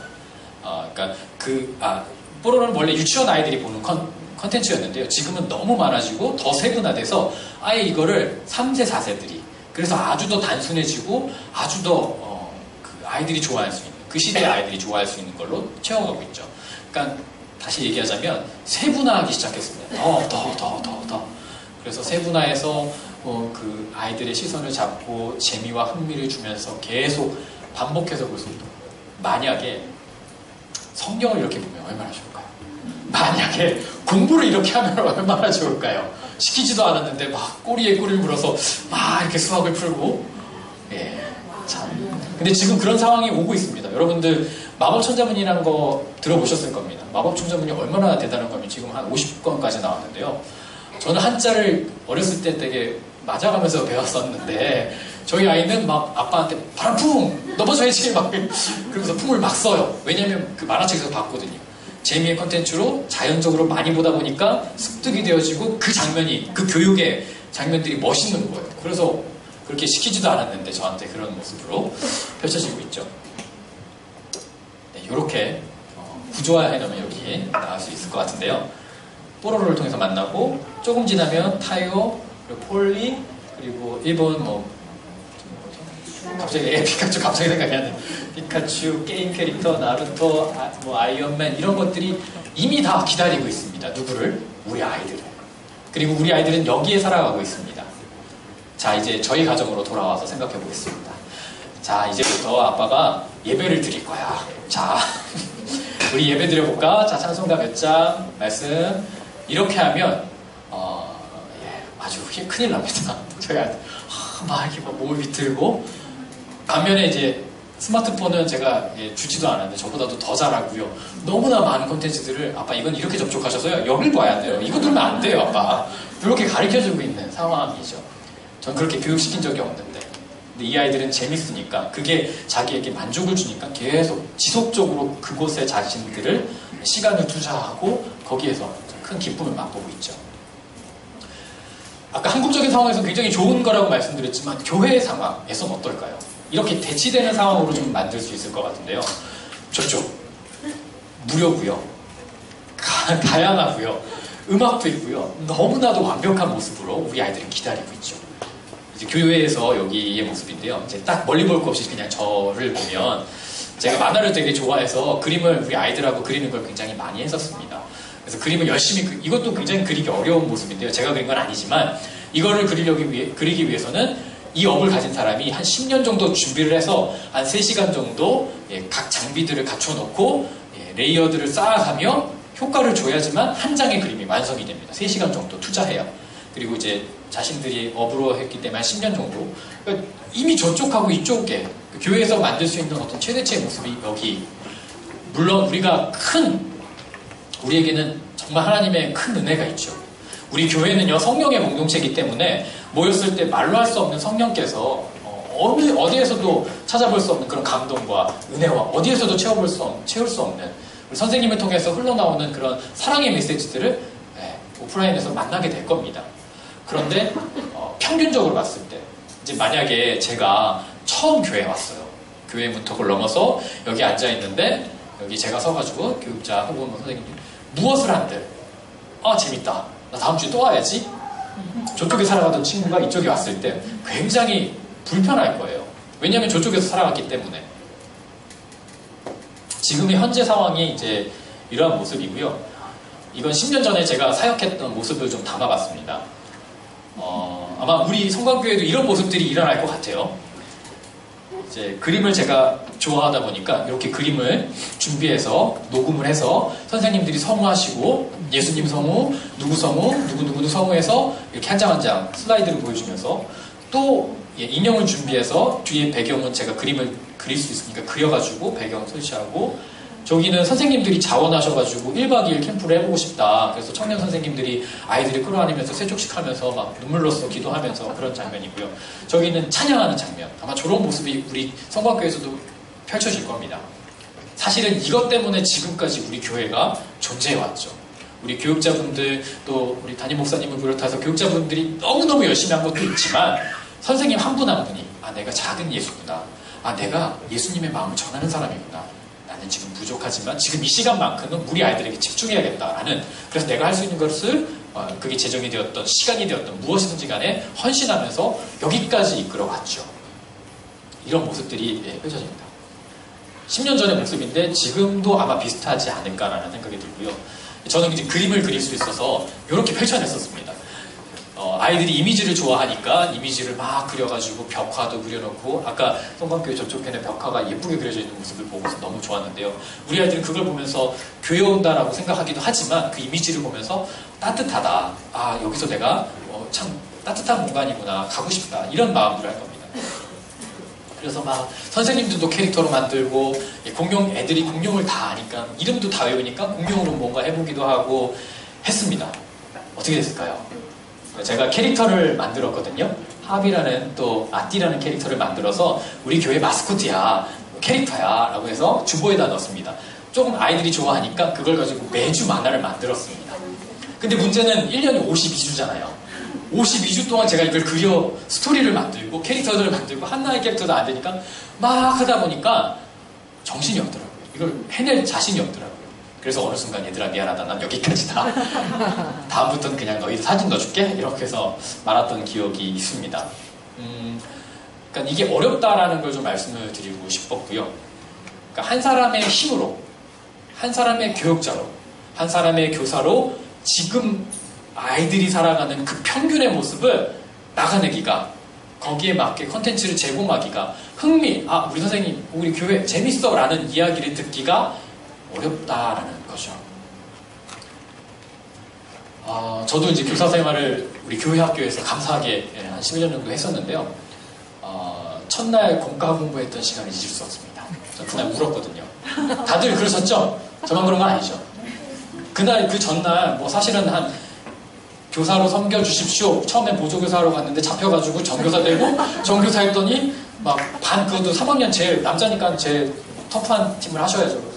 뽀로로는 원래 유치원 아이들이 보는 컨텐츠였는데요. 지금은 너무 많아지고 더 세분화돼서 아예 이거를 3세, 4세들이 그래서 아주 더 단순해지고 아주 더 그 아이들이 좋아할 수 있는 그 시대의 아이들이 좋아할 수 있는 걸로 채워가고 있죠. 그러니까 다시 얘기하자면 세분화하기 시작했습니다. 더. 그래서 세분화해서 그 아이들의 시선을 잡고 재미와 흥미를 주면서 계속 반복해서 볼 수 있도록. 만약에 성경을 이렇게 보면 얼마나 좋을까요? 만약에 공부를 이렇게 하면 얼마나 좋을까요? 시키지도 않았는데 막 꼬리에 꼬리를 물어서 막 이렇게 수학을 풀고. 참. 근데 지금 그런 상황이 오고 있습니다. 여러분들 마법천자문이라는 거 들어보셨을 겁니다. 마법천자문이 얼마나 대단한 거면 지금 한 50권까지 나왔는데요. 저는 한자를 어렸을 때 되게 맞아가면서 배웠었는데 저희 아이는 막 아빠한테 바람풍 넘어져야지 막 그러면서 풍을 막 써요. 왜냐면 그 만화책에서 봤거든요. 재미의 컨텐츠로 자연적으로 많이 보다 보니까 습득이 되어지고 그 장면이, 그 교육의 장면들이 멋있는 거예요. 그래서 그렇게 시키지도 않았는데 저한테 그런 모습으로 펼쳐지고 있죠. 네, 이렇게 구조화해 놓으면 여기 나올 수 있을 것 같은데요. 뽀로로를 통해서 만나고 조금 지나면 타이오, 그리고 폴리, 그리고 일본 갑자기 피카츄 갑자기 생각이 안 나요. 피카츄, 게임 캐릭터, 나루토, 아이언맨 이런 것들이 이미 다 기다리고 있습니다. 누구를? 우리 아이들을. 그리고 우리 아이들은 여기에 살아가고 있습니다. 자, 이제 저희 가정으로 돌아와서 생각해 보겠습니다. 자, 이제부터 아빠가 예배를 드릴 거야. 자, 우리 예배 드려볼까? 자, 찬송가 몇 장, 말씀. 이렇게 하면, 아주 큰일 납니다. 저희 아이들, 막 이렇게 몸을 비틀고, 반면에 이제 스마트폰은 제가 주지도 않았는데 저보다도 더 잘하고요. 너무나 많은 콘텐츠들을 아빠 이건 이렇게 접촉하셔서요. 여길 봐야 돼요. 이거 들면 안 돼요, 아빠. 이렇게 가르쳐주고 있는 상황이죠. 전 그렇게 교육시킨 적이 없는데. 근데 이 아이들은 재밌으니까 그게 자기에게 만족을 주니까 계속 지속적으로 그곳에 자신들을 시간을 투자하고 거기에서 큰 기쁨을 맛보고 있죠. 아까 한국적인 상황에서 굉장히 좋은 거라고 말씀드렸지만 교회의 상황에서는 어떨까요? 이렇게 대치되는 상황으로 좀 만들 수 있을 것 같은데요. 저쪽 무료고요. 다양하고요. 음악도 있고요. 너무나도 완벽한 모습으로 우리 아이들은 기다리고 있죠. 이제 교회에서 여기의 모습인데요. 이제 딱 멀리 볼 거 없이 그냥 저를 보면 제가 만화를 되게 좋아해서 그림을 우리 아이들하고 그리는 걸 굉장히 많이 했었습니다. 그래서 그림을 열심히 이것도 굉장히 그리기 어려운 모습인데요. 제가 그린 건 아니지만 이거를 그리기 위해서는 이 업을 가진 사람이 한 10년 정도 준비를 해서 한 3시간 정도 각 장비들을 갖춰놓고 레이어들을 쌓아가며 효과를 줘야지만 한 장의 그림이 완성이 됩니다. 3시간 정도 투자해요. 그리고 이제 자신들이 업으로 했기 때문에 한 10년 정도. 그러니까 이미 저쪽하고 이쪽에 교회에서 만들 수 있는 어떤 최대치의 모습이 여기. 물론 우리에게는 정말 하나님의 큰 은혜가 있죠. 우리 교회는요 성령의 공동체이기 때문에 모였을 때 말로 할 수 없는 성령께서 어디에서도 찾아볼 수 없는 그런 감동과 은혜와 어디에서도 채울 수 없는 우리 선생님을 통해서 흘러나오는 그런 사랑의 메시지들을 오프라인에서 만나게 될 겁니다. 그런데 평균적으로 봤을 때 이제 만약에 제가 처음 교회에 왔어요. 교회 문턱을 넘어서 여기 앉아 있는데 여기 제가 서가지고 교육자 혹은 선생님 무엇을 한들 재밌다. 나 다음 주에 또 와야지. 저쪽에 살아가던 친구가 이쪽에 왔을 때 굉장히 불편할 거예요. 왜냐하면 저쪽에서 살아갔기 때문에. 지금의 현재 상황이 이제 이러한 모습이고요. 이건 10년 전에 제가 사역했던 모습을 좀 담아봤습니다. 아마 우리 성광교회도 이런 모습들이 일어날 것 같아요. 이제 그림을 제가 좋아하다 보니까 이렇게 그림을 준비해서 녹음을 해서 선생님들이 성우하시고 예수님 성우, 누구 성우, 누구 성우해서 이렇게 한 장 한 장 슬라이드를 보여주면서 또 인형을 준비해서 뒤에 배경은 제가 그림을 그릴 수 있으니까 그려가지고 배경 설치하고 저기는 선생님들이 자원하셔가지고 1박 2일 캠프를 해보고 싶다. 그래서 청년 선생님들이 아이들이 끌어안으면서 세족식 하면서 막 눈물로써 기도하면서 그런 장면이고요. 저기는 찬양하는 장면. 아마 저런 모습이 우리 성곽교회에서도 펼쳐질 겁니다. 사실은 이것 때문에 지금까지 우리 교회가 존재해왔죠. 우리 교육자분들 또 우리 담임 목사님을 비롯해서 교육자분들이 너무너무 열심히 한 것도 있지만 선생님 한 분 한 분이 내가 작은 예수구나. 내가 예수님의 마음을 전하는 사람이구나. 나는 지금 부족하지만 지금 이 시간만큼은 우리 아이들에게 집중해야겠다라는 그래서 내가 할 수 있는 것을 그게 재정이 되었던 시간이 되었던 무엇이든지 간에 헌신하면서 여기까지 이끌어왔죠. 이런 모습들이 펼쳐집니다. 10년 전의 모습인데 지금도 아마 비슷하지 않을까라는 생각이 들고요. 저는 이제 그림을 그릴 수 있어서 이렇게 펼쳐냈었습니다. 아이들이 이미지를 좋아하니까 이미지를 막 그려가지고 벽화도 그려놓고 아까 성광교회 저쪽 편에 벽화가 예쁘게 그려져 있는 모습을 보고서 너무 좋았는데요. 우리 아이들은 그걸 보면서 교회 온다라고 생각하기도 하지만 그 이미지를 보면서 따뜻하다. 여기서 내가 참 따뜻한 공간이구나. 가고 싶다. 이런 마음으로 할 겁니다. 그래서 막 선생님들도 캐릭터로 만들고 애들이 공룡을 다 아니까 이름도 다 외우니까 공룡으로 뭔가 해보기도 하고 했습니다. 어떻게 됐을까요? 제가 캐릭터를 만들었거든요. 합이라는 또 아띠라는 캐릭터를 만들어서 우리 교회 마스코트야, 캐릭터야 라고 해서 주보에다 넣었습니다. 조금 아이들이 좋아하니까 그걸 가지고 매주 만화를 만들었습니다. 근데 문제는 1년이 52주잖아요. 52주 동안 제가 이걸 그려 스토리를 만들고 캐릭터들을 만들고 하나의 캐릭터도 안 되니까 막 하다 보니까 정신이 없더라고요. 이걸 해낼 자신이 없더라고요. 그래서 어느 순간 얘들아 미안하다. 난 여기까지다. 다음부터는 그냥 너희들 사진 넣어줄게. 이렇게 해서 말았던 기억이 있습니다. 그러니까 이게 어렵다라는 걸 좀 말씀을 드리고 싶었고요. 그러니까 한 사람의 힘으로, 한 사람의 교육자로, 한 사람의 교사로 지금 아이들이 살아가는 그 평균의 모습을 나가내기가 거기에 맞게 컨텐츠를 제공하기가 우리 선생님, 우리 교회 재밌어 라는 이야기를 듣기가 어렵다라는 거죠. 저도 이제 교사 생활을 우리 교회 학교에서 감사하게 한 11년 정도 했었는데요. 첫날 공과 공부했던 시간을 잊을 수 없습니다. 저 그날 울었거든요. 다들 그러셨죠? 저만 그런 건 아니죠. 그날 그 전날 사실은 한 교사로 섬겨주십시오. 처음에 보조교사로 갔는데 잡혀가지고 전교사 되고 전교사 했더니 그것도 3학년 제일 남자니까 제일 터프한 팀을 하셔야죠.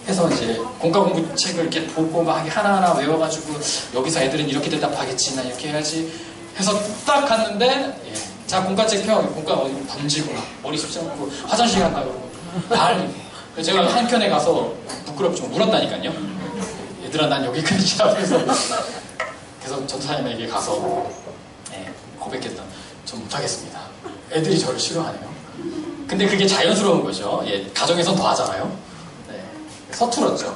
해서 이제 공과 공부 책을 이렇게 보고 막 하나하나 외워가지고 여기서 애들은 이렇게 대답하겠지, 나 이렇게 해야지 해서 딱 갔는데 자 공과책 펴. 공과 어디 번지고 머리 숱지 않고 화장실 간다 그러고 난리. 제가 한켠에 가서 부끄럽게 좀 울었다니까요. 얘들아 난 여기까지야. 그래서 전도사님에게 가서 고백했던 전 못하겠습니다. 애들이 저를 싫어하네요. 근데 그게 자연스러운 거죠. 가정에선 더 하잖아요. 서툴었죠.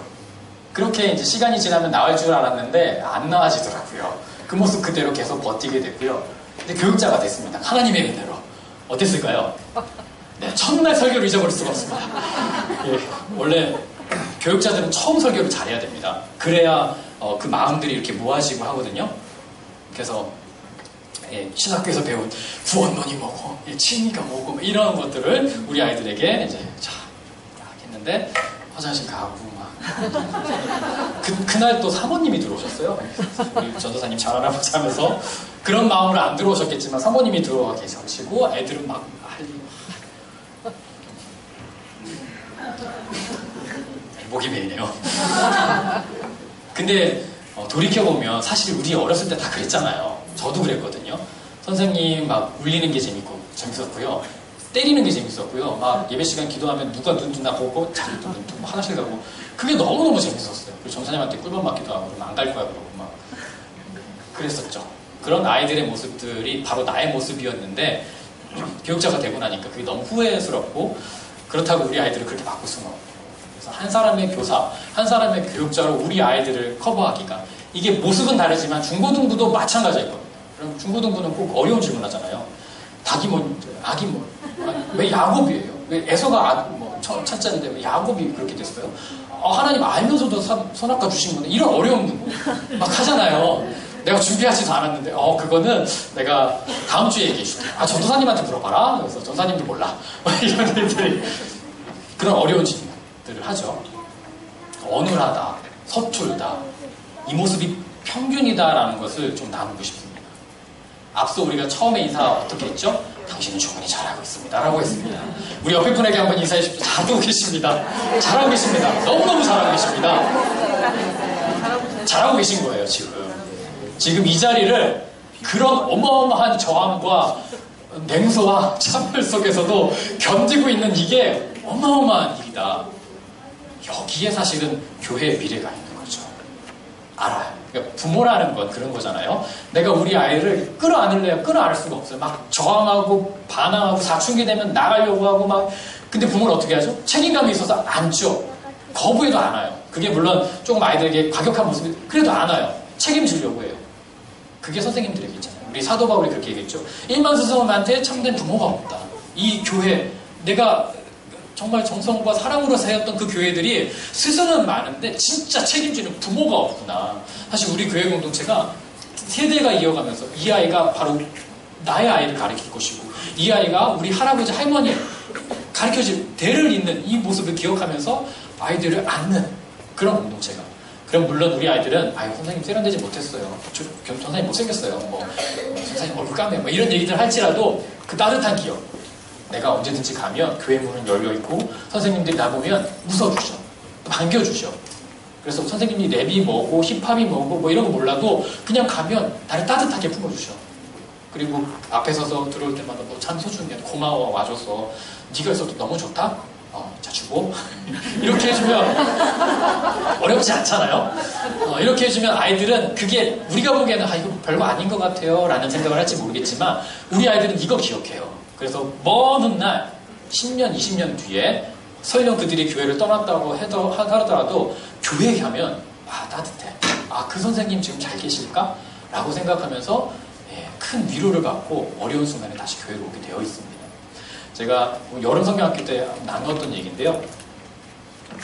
그렇게 이제 시간이 지나면 나을 줄 알았는데 안 나아지더라고요. 그 모습 그대로 계속 버티게 됐고요. 근데 교육자가 됐습니다. 하나님의 은혜로. 어땠을까요? 첫날 설교를 잊어버릴 수가 없습니다. 원래 교육자들은 처음 설교를 잘해야 됩니다. 그래야 그 마음들이 이렇게 모아지고 하거든요. 그래서 신학교에서 배운 구원론이 뭐고 진리가 뭐고 이런 것들을 우리 아이들에게 이제 했는데 화장실 가고 그날 또 사모님이 들어오셨어요. 우리 전도사님 잘 알아보자 하면서 그런 마음으로 안 들어오셨겠지만 사모님이 들어와 계셔가지고 애들은 막 목이 메이네요. 근데 돌이켜보면 사실 우리 어렸을 때 다 그랬잖아요. 저도 그랬거든요. 선생님 막 울리는 게 재밌었고요. 때리는 게 재밌었고요. 막 예배 시간 기도하면 누가 눈 뜨나 보고 자기도 눈 뜨고 화장실 가고 그게 너무너무 재밌었어요. 그리고 전사님한테 꿀밤 맞기도 하고 안 갈 거야 그러고 막 그랬었죠. 그런 아이들의 모습들이 바로 나의 모습이었는데 교육자가 되고 나니까 그게 너무 후회스럽고 그렇다고 우리 아이들을 그렇게 바꿀 수는 없고 그래서 한 사람의 교사, 한 사람의 교육자로 우리 아이들을 커버하기가 이게 모습은 다르지만 중고등부도 마찬가지일 겁니다. 그럼 중고등부는 꼭 어려운 질문 하잖아요. 닭이 뭐, 악이 뭐, 왜 야곱이에요? 왜 에서가 첫째는 되면 야곱이 그렇게 됐어요. 하나님 알면서도 선악과 주신 건데 이런 어려운 막 하잖아요. 내가 준비하지도 않았는데 그거는 내가 다음 주에 얘기해 줄게. 전도사님한테 물어봐라. 그래서 전도사님도 몰라. 이런 일들이 그런 어려운 질문들을 하죠. 어눌하다, 서툴다, 이 모습이 평균이다라는 것을 좀 나누고 싶습니다. 앞서 우리가 처음에 인사 어떻게 했죠? 당신은 충분히 잘하고 있습니다 라고 했습니다. 우리 옆에 분에게 한번 인사해 주십시오. 잘하고 계십니다. 잘하고 계십니다. 너무너무 잘하고 계십니다. 잘하고 계신 거예요. 지금 이 자리를 그런 어마어마한 저항과 냉소와 차별 속에서도 견디고 있는 이게 어마어마한 일이다. 여기에 사실은 교회의 미래가 있는 거죠. 알아요. 그러니까 부모라는 건 그런 거잖아요. 내가 우리 아이를 끌어안을래요? 끌어안을 수가 없어요. 막 저항하고 반항하고 사춘기 되면 나가려고 하고 막. 근데 부모는 어떻게 하죠? 책임감이 있어서 안죠. 거부해도 안아요. 그게 물론 조금 아이들에게 과격한 모습이 그래도 안아요. 책임지려고 해요. 그게 선생님들에게 있잖아요. 우리 사도 바울이 그렇게 얘기했죠. 일만 스승한테 참된 부모가 없다. 이 교회, 내가 정말 정성과 사랑으로 세웠던 그 교회들이 스승은 많은데 진짜 책임지는 부모가 없구나. 사실 우리 교회 공동체가 세대가 이어가면서 이 아이가 바로 나의 아이를 가르칠 것이고 이 아이가 우리 할아버지 할머니 가르쳐줄 대를 잇는 이 모습을 기억하면서 아이들을 안는 그런 공동체가. 그럼 물론 우리 아이들은 선생님 세련되지 못했어요. 선생님 못생겼어요. 선생님 얼굴 까매요. 이런 얘기들 할지라도 그 따뜻한 기억. 내가 언제든지 가면 교회 문은 열려있고 선생님들이 나보면 웃어주셔. 반겨주셔. 그래서 선생님이 랩이 뭐고 힙합이 뭐고 이런 거 몰라도 그냥 가면 나를 따뜻하게 품어주셔. 그리고 앞에 서서 들어올 때마다 참 소중해. 고마워 와줘서 네가 있어도 너무 좋다? 자 주고 이렇게 해주면 어렵지 않잖아요. 이렇게 해주면 아이들은 그게 우리가 보기에는 이거 별거 아닌 것 같아요 라는 생각을 할지 모르겠지만 우리 아이들은 이거 기억해요. 그래서 먼 훗날 10년, 20년 뒤에 설령 그들이 교회를 떠났다고 하더라도 교회에 가면 따뜻해. 그 선생님 지금 잘 계실까? 라고 생각하면서 큰 위로를 받고 어려운 순간에 다시 교회로 오게 되어 있습니다. 제가 여름 성경학교 때 나눴던 얘기인데요.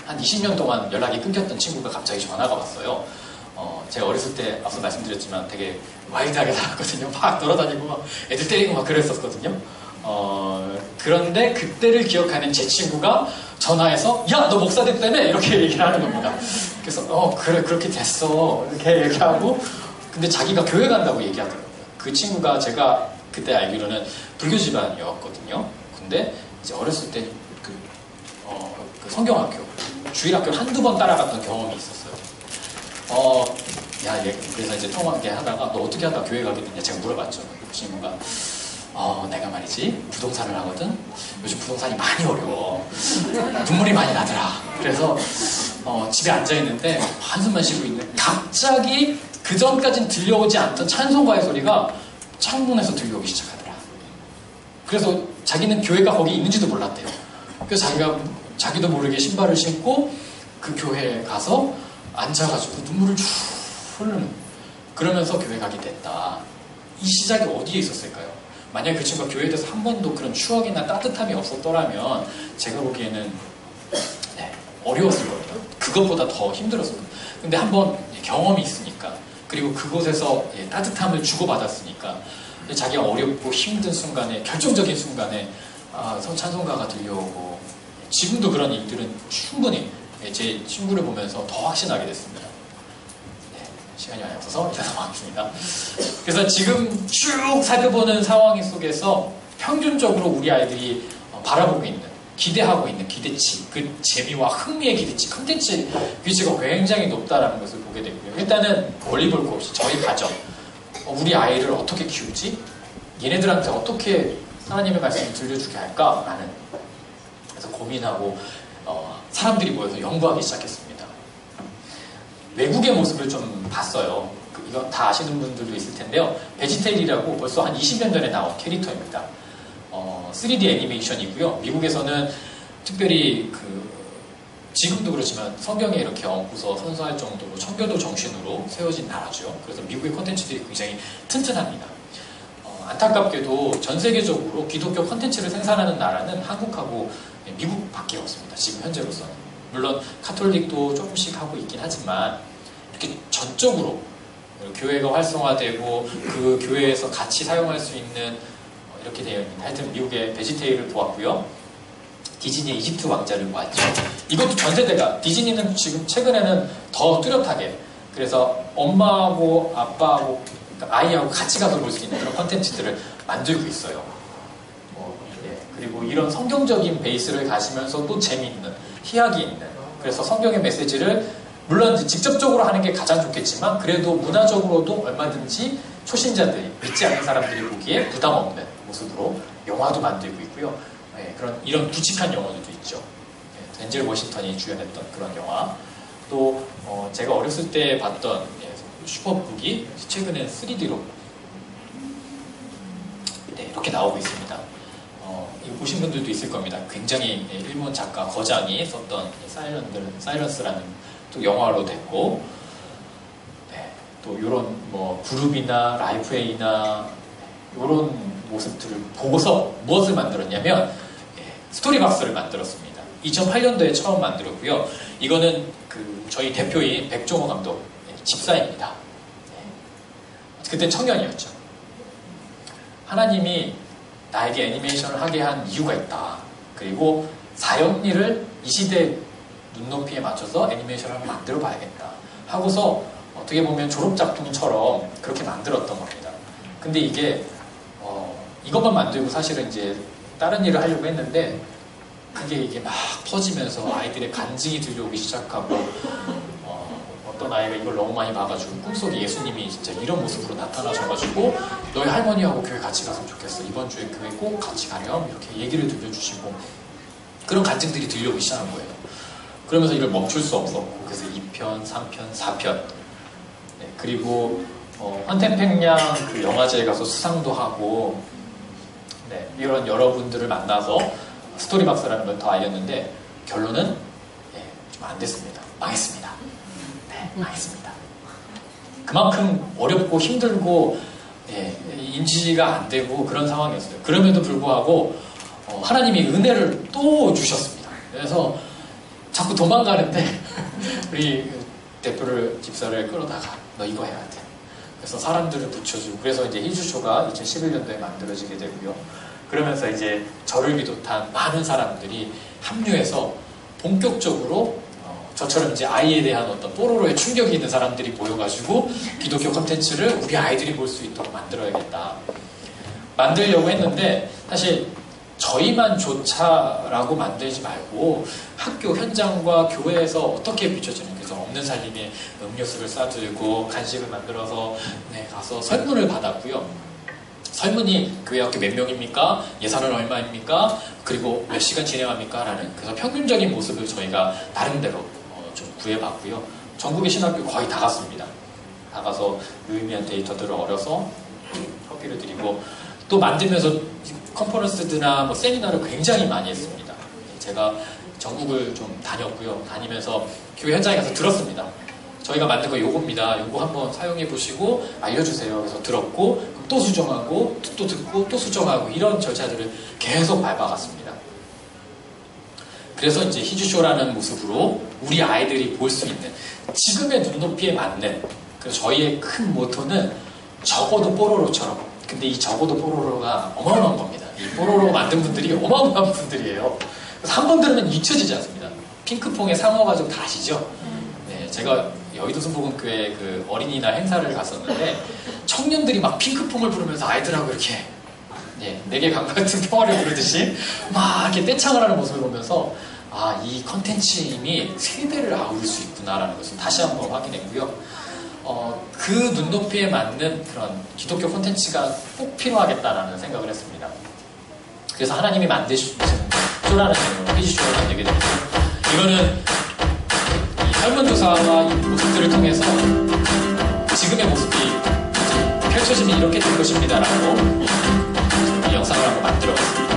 한 20년 동안 연락이 끊겼던 친구가 갑자기 전화가 왔어요. 제가 어렸을 때 앞서 말씀드렸지만 되게 와일드하게 살았거든요. 막 돌아다니고 막 애들 때리고 막 그랬었거든요. 그런데 그때를 기억하는 제 친구가 전화해서 야, 너 목사 됐다며? 이렇게 얘기를 하는 겁니다. 그래서 그래 그렇게 됐어 이렇게 얘기하고 근데 자기가 교회 간다고 얘기하더라고요. 그 친구가 제가 그때 알기로는 불교 집안이었거든요. 근데 이제 어렸을 때 그 성경학교 주일학교 한두 번 따라갔던 경험이 있었어요. 그래서 이제 통화하게 하다가 너 어떻게 하다 교회 가게 됐냐 제가 물어봤죠. 그 친구가 내가 말이지 부동산을 하거든. 요즘 부동산이 많이 어려워. 눈물이 많이 나더라. 그래서 집에 앉아있는데 한숨만 쉬고 있는데 갑자기 그 전까진 들려오지 않던 찬송가의 소리가 창문에서 들려오기 시작하더라. 그래서 자기는 교회가 거기 있는지도 몰랐대요. 그래서 자기도 모르게 신발을 신고 그 교회에 가서 앉아가지고 눈물을 쭉 흐르는. 그러면서 교회 가게 됐다. 이 시작이 어디에 있었을까요? 만약에 그 친구가 교회에 대해서 한 번도 그런 추억이나 따뜻함이 없었더라면 제가 보기에는 어려웠을 겁니다. 그것보다 더 힘들었을 겁니다. 근데 한번 경험이 있으니까 그리고 그곳에서 따뜻함을 주고받았으니까 자기가 어렵고 힘든 순간에 결정적인 순간에 찬송가가 들려오고 지금도 그런 일들은 충분히 제 친구를 보면서 더 확신하게 됐습니다. 시간이 많이 없어서 일단 넘어가겠습니다. 그래서 지금 쭉 살펴보는 상황 속에서 평균적으로 우리 아이들이 바라보고 있는 기대하고 있는 기대치, 그 재미와 흥미의 기대치, 컨텐츠 위치가 굉장히 높다라는 것을 보게 되고요. 일단은 멀리 볼 거 없이 저희 가정, 우리 아이를 어떻게 키우지? 얘네들한테 어떻게 하나님의 말씀을 들려주게 할까라는 그래서 고민하고 사람들이 모여서 연구하기 시작했습니다. 외국의 모습을 좀 봤어요. 이거 다 아시는 분들도 있을 텐데요. 베지텔이라고 벌써 한 20년 전에 나온 캐릭터입니다. 3D 애니메이션이고요. 미국에서는 특별히 지금도 그렇지만 성경에 이렇게 얹고서 선서할 정도로 청교도 정신으로 세워진 나라죠. 그래서 미국의 콘텐츠들이 굉장히 튼튼합니다. 안타깝게도 전 세계적으로 기독교 콘텐츠를 생산하는 나라는 한국하고 미국밖에 없습니다. 지금 현재로서는. 물론 카톨릭도 조금씩 하고 있긴 하지만 이렇게 전적으로 교회가 활성화되고 그 교회에서 같이 사용할 수 있는 이렇게 되어 있는, 하여튼 미국의 베지테일을 보았고요. 디즈니의 이집트 왕자를 보았죠. 이것도 전 세대가, 디즈니는 지금 최근에는 더 뚜렷하게, 그래서 엄마하고 아빠하고 그러니까 아이하고 같이 가서 볼 수 있는 그런 콘텐츠들을 만들고 있어요. 그리고 이런 성경적인 베이스를 가지면서도 재미있는, 희학이 있는, 그래서 성경의 메시지를 물론 직접적으로 하는 게 가장 좋겠지만 그래도 문화적으로도 얼마든지 초신자들이, 믿지 않는 사람들이 보기에 부담 없는 모습으로 영화도 만들고 있고요. 그런 이런 굵직한 영화들도 있죠. 덴젤 워싱턴이 주연했던 그런 영화. 또 제가 어렸을 때 봤던 슈퍼북이 최근에 3D로 이렇게 나오고 있습니다. 이거 보신 분들도 있을 겁니다. 굉장히 일본 작가 거장이 썼던 사이런스라는 또 영화로 됐고, 또 이런 뭐 그룹이나 라이프웨이나 이런 모습들을 보고서 무엇을 만들었냐면 스토리박스를 만들었습니다. 2008년도에 처음 만들었고요. 이거는 저희 대표인 백종호 감독 집사입니다. 그때 청년이었죠. 하나님이 나에게 애니메이션을 하게 한 이유가 있다. 그리고 사형리를 이 시대 눈높이에 맞춰서 애니메이션을 만들어 봐야겠다 하고서 어떻게 보면 졸업작품처럼 그렇게 만들었던 겁니다. 근데 이게 이것만 만들고 사실은 이제 다른 일을 하려고 했는데 그게 이게 막 퍼지면서 아이들의 간증이 들려오기 시작하고 어떤 아이가 이걸 너무 많이 봐가지고 꿈속에 예수님이 진짜 이런 모습으로 나타나셔가지고 너희 할머니하고 교회 같이 갔으면 좋겠어. 이번 주에 교회 꼭 같이 가렴. 이렇게 얘기를 들려주시고 그런 간증들이 들려오기 시작한 거예요. 그러면서 이걸 멈출 수 없었고 그래서 2편, 3편, 4편 그리고 헌텐팽양 그 영화제에 가서 수상도 하고 이런 여러분들을 만나서 스토리박스라는 걸 더 알렸는데 결론은 좀 안 됐습니다. 망했습니다. 망했습니다. 그만큼 어렵고 힘들고 인지가 안 되고 그런 상황이었어요. 그럼에도 불구하고 하나님이 은혜를 또 주셨습니다. 그래서 자꾸 도망가는데 우리 대표를 집사를 끌어다가 너 이거 해야 돼. 그래서 사람들을 붙여주고 그래서 이제 희주쇼가 2011년도에 만들어지게 되고요. 그러면서 이제 저를 비롯한 많은 사람들이 합류해서 본격적으로 저처럼 이제 아이에 대한 어떤 뽀로로의 충격이 있는 사람들이 모여가지고 기독교 콘텐츠를 우리 아이들이 볼 수 있도록 만들어야겠다. 만들려고 했는데 사실 저희만 조차라고 만들지 말고 학교 현장과 교회에서 어떻게 비춰지는 그래서 없는 살림에 음료수를 싸들고 간식을 만들어서 가서 설문을 받았고요. 설문이 교회 학교 몇 명입니까? 예산은 얼마입니까? 그리고 몇 시간 진행합니까? 라는 그래서 평균적인 모습을 저희가 나름대로 좀 구해봤고요. 전국의 신학교 거의 다 갔습니다. 다 가서 유의미한 데이터들을 얻어서 협의를 드리고 또 만들면서 컨퍼런스나 뭐 세미나를 굉장히 많이 했습니다. 제가 전국을 좀 다녔고요. 다니면서 교회 현장에 가서 들었습니다. 저희가 만든 거 요겁니다. 요거 한번 사용해 보시고 알려주세요. 그래서 들었고 또 수정하고 또 듣고 또 수정하고 이런 절차들을 계속 밟아갔습니다. 그래서 이제 희주쇼라는 모습으로 우리 아이들이 볼 수 있는 지금의 눈높이에 맞는 그래서 저희의 큰 모토는 적어도 뽀로로처럼 근데 이 적어도 뽀로로가 어마어마한 겁니다. 이 뽀로로 만든 분들이 어마어마한 분들이에요. 그래서 한 번 들으면 잊혀지지 않습니다. 핑크퐁의 상어 가지고 다 아시죠? 네, 제가 여의도 순복음교회 그 어린이날 행사를 갔었는데 청년들이 막 핑크퐁을 부르면서 아이들하고 이렇게 내게 강 같은 평화를 부르듯이 막 이렇게 떼창을 하는 모습을 보면서 이 컨텐츠 힘이 세대를 아우를 수 있구나라는 것을 다시 한번 확인했고요. 그 눈높이에 맞는 그런 기독교 콘텐츠가 꼭 필요하겠다라는 생각을 했습니다. 그래서 하나님이 만드신 쇼라는 이름으로 피지쇼를 만들게 됩니다. 이거는 이 설문조사와 이 모습들을 통해서 지금의 모습이 펼쳐지면 이렇게 될 것입니다라고 이 영상을 한번 만들어봤습니다.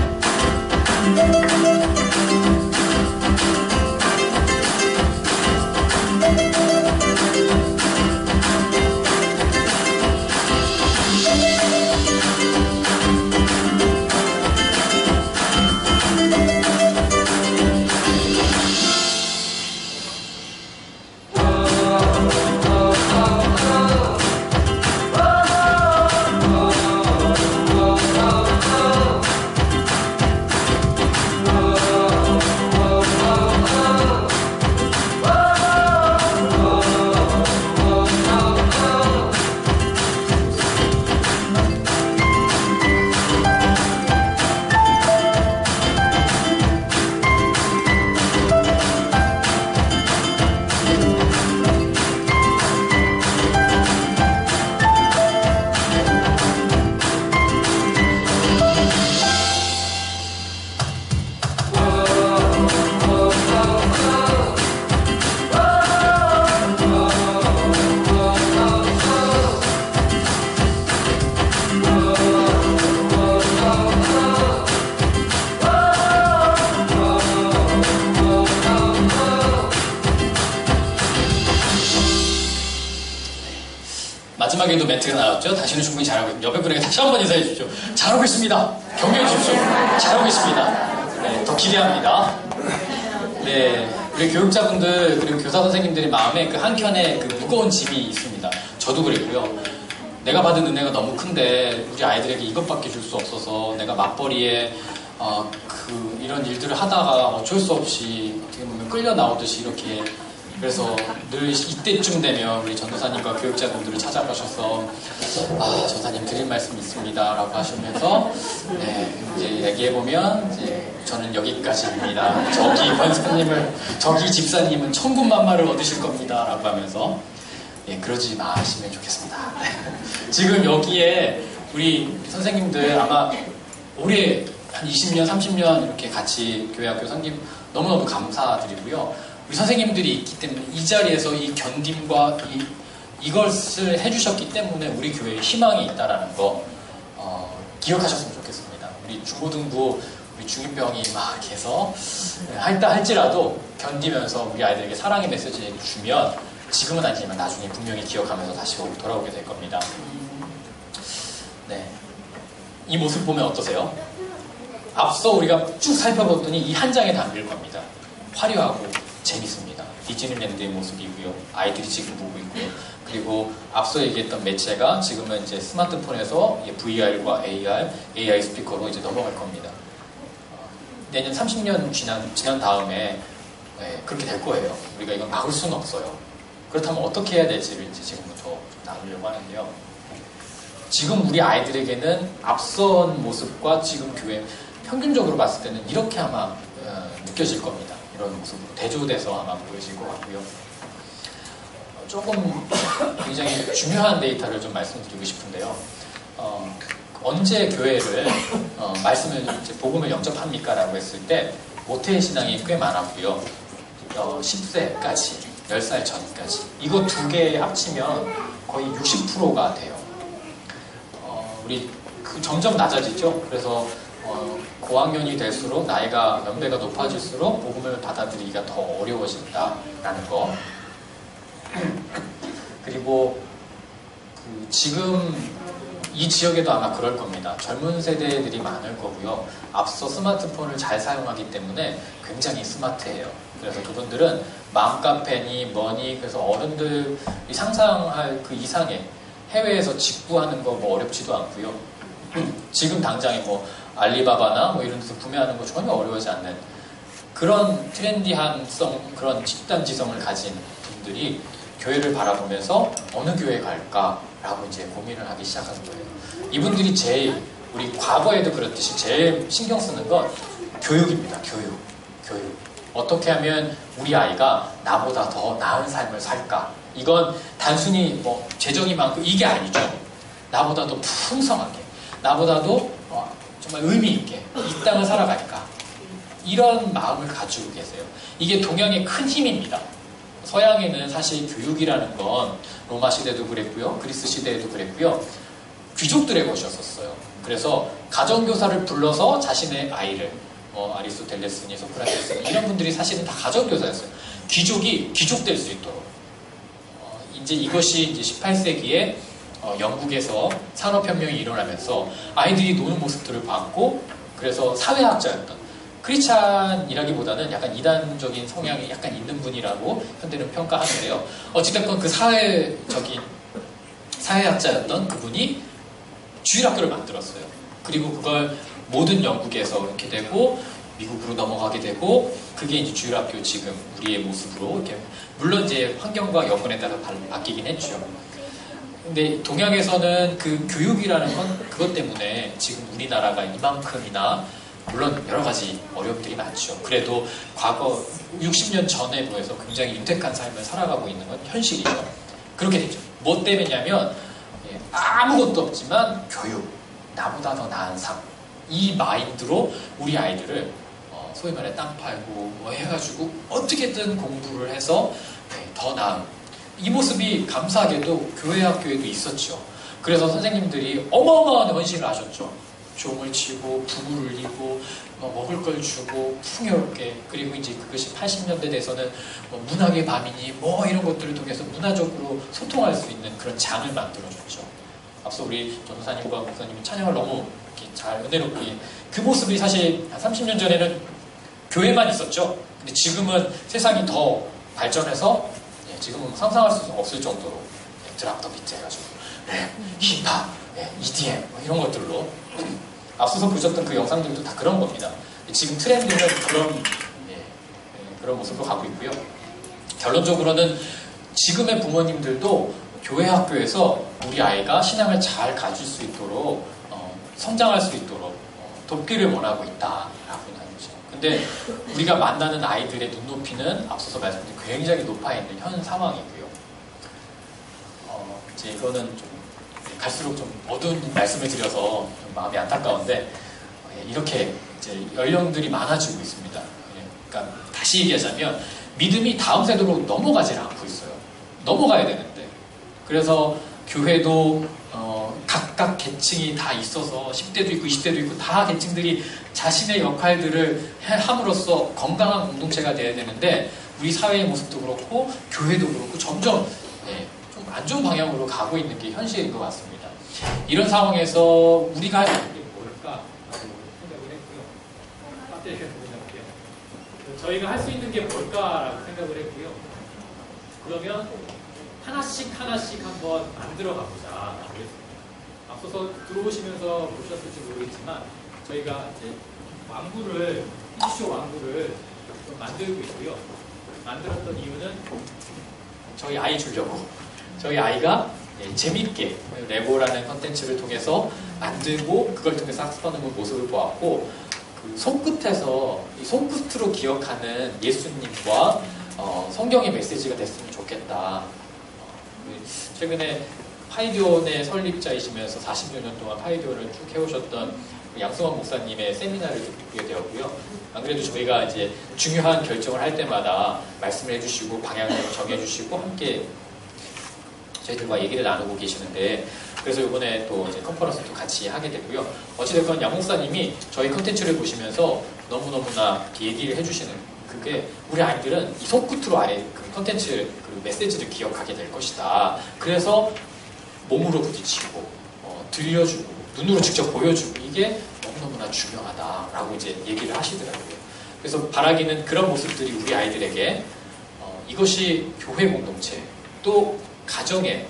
마지막에도 멘트가 나왔죠. 다시는 충분히 잘하고 있습니다. 옆에 분에게 다시 한번 인사해 주십시오. 잘하고 있습니다. 격려해 주십시오. 잘하고 있습니다. 네, 더 기대합니다. 네, 우리 교육자분들 그리고 교사 선생님들의 마음에 그 한켠에 그 무거운 짐이 있습니다. 저도 그랬고요. 내가 받은 은혜가 너무 큰데 우리 아이들에게 이것밖에 줄 수 없어서 내가 맞벌이에 이런 일들을 하다가 어쩔 수 없이 어떻게 보면 끌려 나오듯이 이렇게 그래서 늘 이때쯤 되면 우리 전도사님과 교육자분들을 찾아가셔서 전사님 드릴 말씀 있습니다 라고 하시면서 네, 이제 얘기해보면 이제 저는 여기까지입니다. 저기 권사님을 저기 집사님은 천군만마를 얻으실 겁니다 라고 하면서 그러지 마시면 좋겠습니다. 네. 지금 여기에 우리 선생님들 아마 올해 한 20년, 30년 이렇게 같이 교회학교 선임 너무너무 감사드리고요. 우리 선생님들이 있기 때문에 이 자리에서 이 견딤과 이것을 해주셨기 때문에 우리 교회에 희망이 있다는 거 기억하셨으면 좋겠습니다. 우리 중고등부, 우리 중2병이 막 이렇게 해서 할지라도 견디면서 우리 아이들에게 사랑의 메시지를 주면 지금은 아니지만 나중에 분명히 기억하면서 다시 돌아오게 될 겁니다. 네, 이 모습 보면 어떠세요? 앞서 우리가 쭉 살펴봤더니 이 한 장에 담길 겁니다. 화려하고 재밌습니다. 디즈니랜드의 모습이고요. 아이들이 지금 보고 있고요. 그리고 앞서 얘기했던 매체가 지금은 이제 스마트폰에서 VR과 AI 스피커로 이제 넘어갈 겁니다. 내년 30년 지난 다음에 그렇게 될 거예요. 우리가 이건 막을 수는 없어요. 그렇다면 어떻게 해야 될지를 이제 지금부터 나누려고 하는데요. 지금 우리 아이들에게는 앞선 모습과 지금 교회 평균적으로 봤을 때는 이렇게 아마 느껴질 겁니다. 이런 모습으로 대조돼서 아마 보여질 것 같고요. 조금 굉장히 중요한 데이터를 좀 말씀드리고 싶은데요. 언제 교회를 말씀을 이제 복음을 영접합니까? 라고 했을 때 모태 신앙이 꽤 많았고요. 10세까지 10살 전까지 이거 두 개 합치면 거의 60%가 돼요. 우리 점점 낮아지죠. 그래서 고학년이 될수록 나이가 연배가 높아질수록 복음을 받아들이기가 더 어려워진다라는 거. 그리고 지금 이 지역에도 아마 그럴 겁니다. 젊은 세대들이 많을 거고요. 앞서 스마트폰을 잘 사용하기 때문에 굉장히 스마트해요. 그래서 그분들은 맘카페니 뭐니 그래서 어른들이 상상할 그 이상의 해외에서 직구하는 거 뭐 어렵지도 않고요. 지금 당장에 뭐 알리바바나 뭐 이런 데서 구매하는 거 전혀 어려워하지 않는 그런 트렌디한성, 그런 집단지성을 가진 분들이 교회를 바라보면서 어느 교회에 갈까라고 이제 고민을 하기 시작하는 거예요. 이분들이 제일 우리 과거에도 그렇듯이 제일 신경 쓰는 건 교육입니다. 교육. 어떻게 하면 우리 아이가 나보다 더 나은 삶을 살까? 이건 단순히 뭐 재정이 많고 이게 아니죠. 나보다 더 풍성하게, 나보다도 정말 의미 있게 이 땅을 살아갈까? 이런 마음을 가지고 계세요. 이게 동양의 큰 힘입니다. 서양에는 사실 교육이라는 건 로마 시대도 그랬고요. 그리스 시대에도 그랬고요. 귀족들의 것이었어요. 그래서 가정교사를 불러서 자신의 아이를 아리스토텔레스니 소크라테스 이런 분들이 사실은 다 가정교사였어요. 귀족이 귀족될 수 있도록. 이제 이것이 이제 18세기에 영국에서 산업혁명이 일어나면서 아이들이 노는 모습들을 봤고 그래서 사회학자였던 크리스찬이라기보다는 약간 이단적인 성향이 약간 있는 분이라고 현대는 평가하는데요. 어찌됐건 그 사회학자였던 그분이 주일학교를 만들었어요. 그리고 그걸 모든 영국에서 이렇게 되고 미국으로 넘어가게 되고 그게 이제 주일학교 지금 우리의 모습으로 이렇게 물론 이제 환경과 여건에 따라 바뀌긴 했죠. 근데 동양에서는 그 교육이라는 건 그것 때문에 지금 우리나라가 이만큼이나 물론 여러 가지 어려움들이 많죠. 그래도 과거 60년 전에 비해서 굉장히 윤택한 삶을 살아가고 있는 건 현실이죠. 그렇게 되죠. 뭐 때문이냐면 아무것도 없지만 교육, 나보다 더 나은 삶. 이 마인드로 우리 아이들을 소위 말해 땅 팔고 뭐 해가지고 어떻게든 공부를 해서 더 나은 이 모습이 감사하게도 교회 학교에도 있었죠. 그래서 선생님들이 어마어마한 헌신을 하셨죠. 종을 치고 북을 울리고 먹을 걸 주고 풍요롭게, 그리고 이제 그것이 80년대 돼서는 문학의 밤이니 이런 것들을 통해서 문화적으로 소통할 수 있는 그런 장을 만들어줬죠. 앞서 우리 전도사님과 목사님이 찬양을 너무 이렇게 잘 은혜롭게, 그 모습이 사실 한 30년 전에는 교회만 있었죠. 근데 지금은 세상이 더 발전해서 지금은 상상할 수 없을 정도로 드랍더 비트 해가지고 랩, 힙합, EDM 이런 것들로 앞서서 보셨던 그 영상들도 다 그런 겁니다. 지금 트렌드는 그런 모습으로 가고 있고요. 결론적으로는 지금의 부모님들도 교회 학교에서 우리 아이가 신앙을 잘 가질 수 있도록 성장할 수 있도록 돕기를 원하고 있다라고 하는 거죠. 근데 우리가 만나는 아이들의 눈높이는 앞서서 말씀드린 굉장히 높아 있는 현 상황이고요. 이제 이거는 좀 갈수록 좀 어두운 말씀을 드려서 좀 마음이 안타까운데 이렇게 이제 연령들이 많아지고 있습니다. 그러니까 다시 얘기하자면 믿음이 다음 세대로 넘어가질 않고 있어요. 넘어가야 되는데. 그래서 교회도 각각 계층이 다 있어서 10대도 있고 20대도 있고 다 계층들이 자신의 역할들을 함으로써 건강한 공동체가 돼야 되는데 우리 사회의 모습도 그렇고 교회도 그렇고 점점 좀 안 좋은 방향으로 가고 있는 게 현실인 것 같습니다. 이런 상황에서 우리가 할 수 있는 게 뭘까? 생각을 했고요. 앞에 보여드릴게요. 저희가 할 수 있는 게 뭘까라고 생각을 했고요. 그러면 하나씩 한번 만들어 가보자. 앞서서 들어오시면서 보셨을지 모르겠지만 저희가 이제 왕구를, 이슈 왕구를 좀 만들고 있고요. 만들었던 이유는 저희 아이 주려고. 저희 아이가 재밌게 레고라는 컨텐츠를 통해서 만들고 그걸 통해서 학습하는 모습을 보았고 그 손끝에서 이 손끝으로 기억하는 예수님과 성경의 메시지가 됐으면 좋겠다. 최근에 파이디온의 설립자이시면서 40여 년 동안 파이디온을 쭉 해오셨던 양승환 목사님의 세미나를 듣게 되었고요. 안 그래도 저희가 이제 중요한 결정을 할 때마다 말씀을 해주시고 방향을 정해주시고 함께 저희들과 얘기를 나누고 계시는데 그래서 이번에 또 이제 컨퍼런스도 같이 하게 됐고요. 어찌됐건 양 목사님이 저희 컨텐츠를 보시면서 너무너무나 얘기를 해주시는 그게 우리 아이들은 이 손끝으로 아예 그 컨텐츠 그 메시지를 기억하게 될 것이다. 그래서 몸으로 부딪히고 들려주고 눈으로 직접 보여주고 이게 너무너무나 중요하다라고 이제 얘기를 하시더라고요. 그래서 바라기는 그런 모습들이 우리 아이들에게 이것이 교회 공동체 또 가정에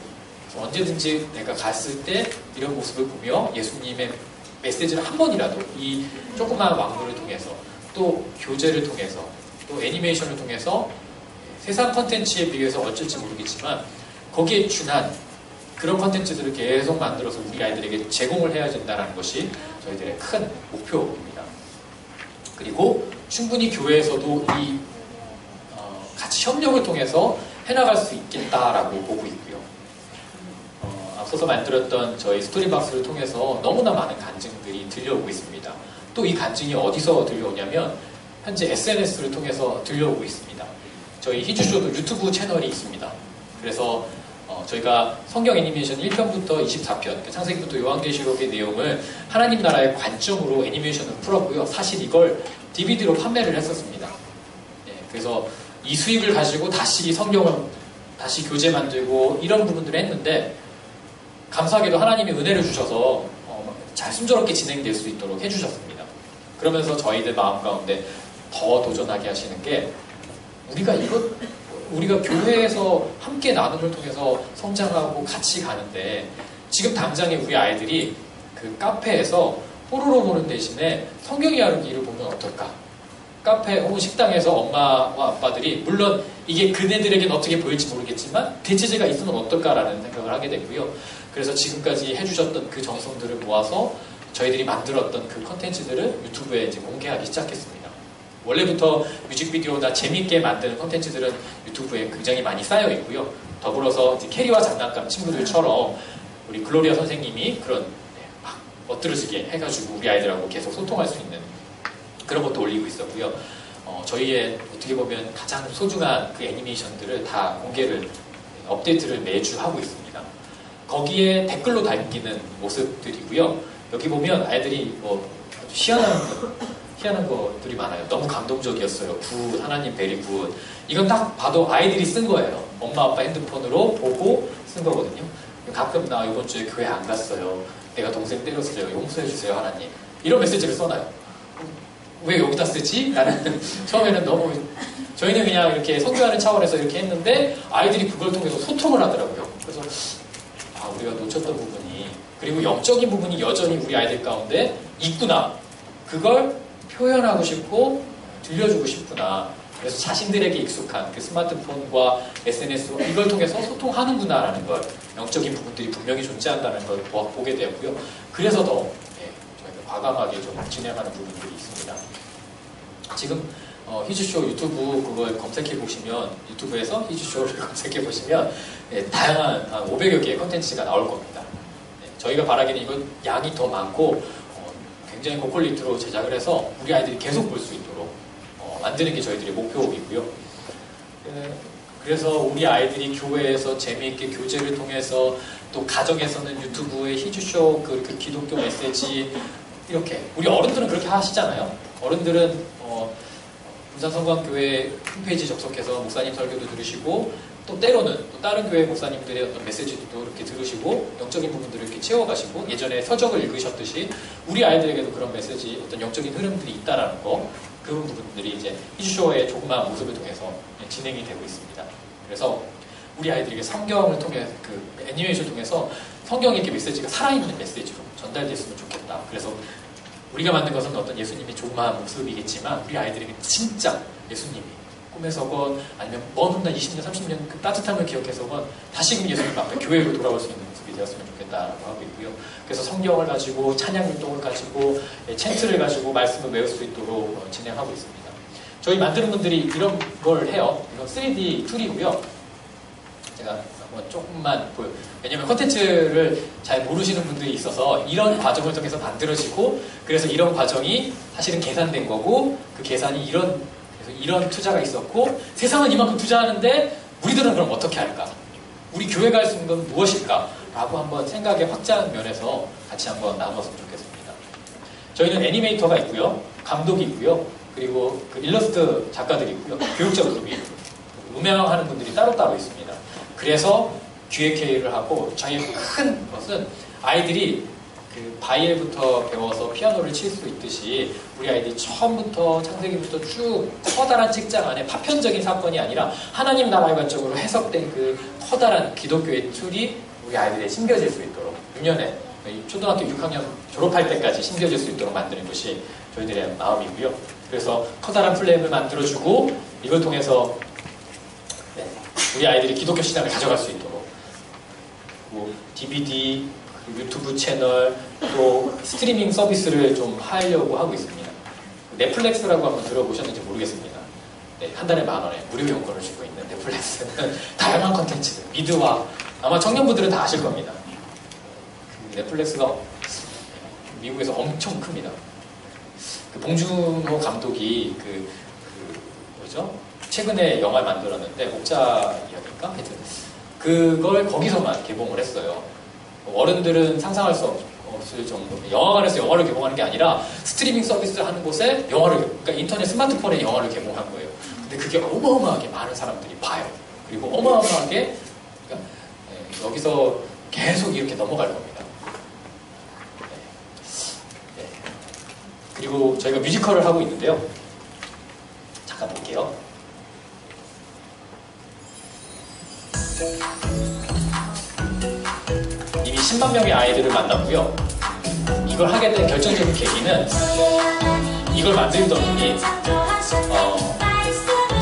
언제든지 내가 갔을 때 이런 모습을 보며 예수님의 메시지를 한 번이라도 이 조그마한 왕국을 통해서 또 교재를 통해서 또 애니메이션을 통해서 세상 컨텐츠에 비해서 어쩔지 모르겠지만 거기에 준한 그런 컨텐츠들을 계속 만들어서 우리 아이들에게 제공을 해야 된다는 것이 저희들의 큰 목표입니다. 그리고 충분히 교회에서도 이 같이 협력을 통해서 해나갈 수 있겠다라고 보고 있고요. 앞서서 만들었던 저희 스토리박스를 통해서 너무나 많은 간증들이 들려오고 있습니다. 또 이 간증이 어디서 들려오냐면 현재 SNS를 통해서 들려오고 있습니다. 저희 희주쇼도 유튜브 채널이 있습니다. 그래서 저희가 성경 애니메이션 1편부터 24편, 그러니까 창세기부터 요한계시록의 내용을 하나님 나라의 관점으로 애니메이션을 풀었고요. 사실 이걸 DVD로 판매를 했었습니다. 그래서 이 수익을 가지고 다시 성경을 다시 교재 만들고 이런 부분들을 했는데 감사하게도 하나님이 은혜를 주셔서 잘 순조롭게 진행될 수 있도록 해주셨습니다. 그러면서 저희들 마음 가운데 더 도전하게 하시는 게 우리가 교회에서 함께 나눔을 통해서 성장하고 같이 가는데 지금 당장에 우리 아이들이 그 카페에서 뽀로로 보는 대신에 성경 이야기를 보면 어떨까? 카페 혹은 식당에서 엄마와 아빠들이 물론 이게 그네들에게는 어떻게 보일지 모르겠지만 대체제가 있으면 어떨까라는 생각을 하게 됐고요. 그래서 지금까지 해주셨던 그 정성들을 모아서 저희들이 만들었던 그 컨텐츠들을 유튜브에 이제 공개하기 시작했습니다. 원래부터 뮤직비디오나 재밌게 만드는 컨텐츠들은 유튜브에 굉장히 많이 쌓여 있고요. 더불어서 이제 캐리와 장난감 친구들처럼 우리 글로리아 선생님이 그런 막 멋들어지게 해가지고 우리 아이들하고 계속 소통할 수 있는 그런 것도 올리고 있었고요. 저희의 어떻게 보면 가장 소중한 그 애니메이션들을 다 공개를 업데이트를 매주 하고 있습니다. 거기에 댓글로 담기는 모습들이고요. 여기 보면 아이들이 뭐 아주 희한한 것들이 많아요. 너무 감동적이었어요. 굿, 하나님 베리 굿. 이건 딱 봐도 아이들이 쓴 거예요. 엄마 아빠 핸드폰으로 보고 쓴 거거든요. 가끔 나 이번 주에 교회 안 갔어요. 내가 동생 때렸어요. 용서해 주세요 하나님. 이런 메시지를 써놔요. 왜 여기다 쓰지? 나는 처음에는 너무 저희는 그냥 이렇게 선교하는 차원에서 이렇게 했는데 아이들이 그걸 통해서 소통을 하더라고요. 그래서 우리가 놓쳤던 부분이 그리고 영적인 부분이 여전히 우리 아이들 가운데 있구나. 그걸 표현하고 싶고 들려주고 싶구나. 그래서 자신들에게 익숙한 그 스마트폰과 SNS 이걸 통해서 소통하는구나라는 걸 영적인 부분들이 분명히 존재한다는 걸 보게 되었고요. 그래서 더 저희가 과감하게 좀 진행하는 부분들이 있습니다. 지금 히즈쇼 유튜브 그걸 검색해 보시면 유튜브에서 히즈쇼를 검색해 보시면 다양한 한 500여 개의 컨텐츠가 나올 겁니다. 저희가 바라기는 이건 양이 더 많고 굉장히 고퀄리티로 제작을 해서 우리 아이들이 계속 볼 수 있도록 만드는 게 저희들의 목표이고요. 그래서 우리 아이들이 교회에서 재미있게 교제를 통해서 또 가정에서는 유튜브에 히즈쇼 그 기독교 메시지 이렇게 우리 어른들은 그렇게 하시잖아요. 어른들은 부산성광교회 홈페이지 접속해서 목사님 설교도 들으시고 또 때로는 또 다른 교회 목사님들의 어떤 메시지도 이렇게 들으시고 영적인 부분들을 이렇게 채워가시고 예전에 서적을 읽으셨듯이 우리 아이들에게도 그런 메시지 어떤 영적인 흐름들이 있다라는 거 그런 부분들이 이제 히즈쇼의 조그마한 모습을 통해서 진행이 되고 있습니다. 그래서 우리 아이들에게 성경을 통해 그 애니메이션을 통해서 성경의 이렇게 메시지가 살아있는 메시지로 전달됐으면 좋겠다. 그래서 우리가 만든 것은 어떤 예수님의 조그마한 모습이겠지만 우리 아이들에게 진짜 예수님이 꿈에서건 아니면 먼 훗날 20년, 30년 그 따뜻함을 기억해서건 다시금 예수님 앞에 교회로 돌아올 수 있는 모습이 되었으면 좋겠다라고 하고 있고요. 그래서 성경을 가지고 찬양 율동을 가지고 챈트를 가지고 말씀을 외울 수 있도록 진행하고 있습니다. 저희 만드는 분들이 이런 걸 해요. 이건 3D 툴이고요. 제가 한번 조금만 보여. 왜냐면 컨텐츠를 잘 모르시는 분들이 있어서 이런 과정을 통해서 만들어지고 그래서 이런 과정이 사실은 계산된 거고 그 계산이 이런 투자가 있었고 세상은 이만큼 투자하는데 우리들은 그럼 어떻게 할까? 우리 교회가 할 수 있는 건 무엇일까? 라고 한번 생각의 확장 면에서 같이 한번 나눴으면 좋겠습니다. 저희는 애니메이터가 있고요. 감독이 있고요. 그리고 그 일러스트 작가들이 있고요. 교육자 그룹이 음향하는 분들이 따로따로 있습니다. 그래서 기획회의를 하고 저희 큰 것은 아이들이 그 바이엘부터 배워서 피아노를 칠 수 있듯이 우리 아이들이 처음부터 창세기부터 쭉 커다란 책장 안에 파편적인 사건이 아니라 하나님 나라의 관점으로 해석된 그 커다란 기독교의 틀이 우리 아이들에 심겨질 수 있도록 6년에 초등학교 6학년 졸업할 때까지 심겨질 수 있도록 만드는 것이 저희들의 마음이고요. 그래서 커다란 플레임을 만들어주고 이걸 통해서 우리 아이들이 기독교 신앙을 가져갈 수 있도록 그리고 DVD, 유튜브 채널, 또 스트리밍 서비스를 좀 하려고 하고 있습니다. 넷플릭스라고 한번 들어보셨는지 모르겠습니다. 네, 한 달에 10,000원에 무료 이용권을 주고 있는 넷플릭스는 다양한 컨텐츠, 미드와 아마 청년분들은 다 아실 겁니다. 넷플릭스가 미국에서 엄청 큽니다. 그 봉준호 감독이 뭐죠? 최근에 영화를 만들었는데 목자 이야기인가? 하여튼 그걸 거기서만 개봉을 했어요. 어른들은 상상할 수 없을 정도. 영화관에서 영화를 개봉하는 게 아니라 스트리밍 서비스 하는 곳에 그러니까 인터넷 스마트폰에 영화를 개봉한 거예요. 근데 그게 어마어마하게 많은 사람들이 봐요. 그리고 어마어마하게 그러니까 여기서 계속 이렇게 넘어갈 겁니다. 네. 그리고 저희가 뮤지컬을 하고 있는데요. 잠깐 볼게요. 이미 10만 명의 아이들을 만났고요. 이걸 하게 된 결정적인 계기는 이걸 만들던 분이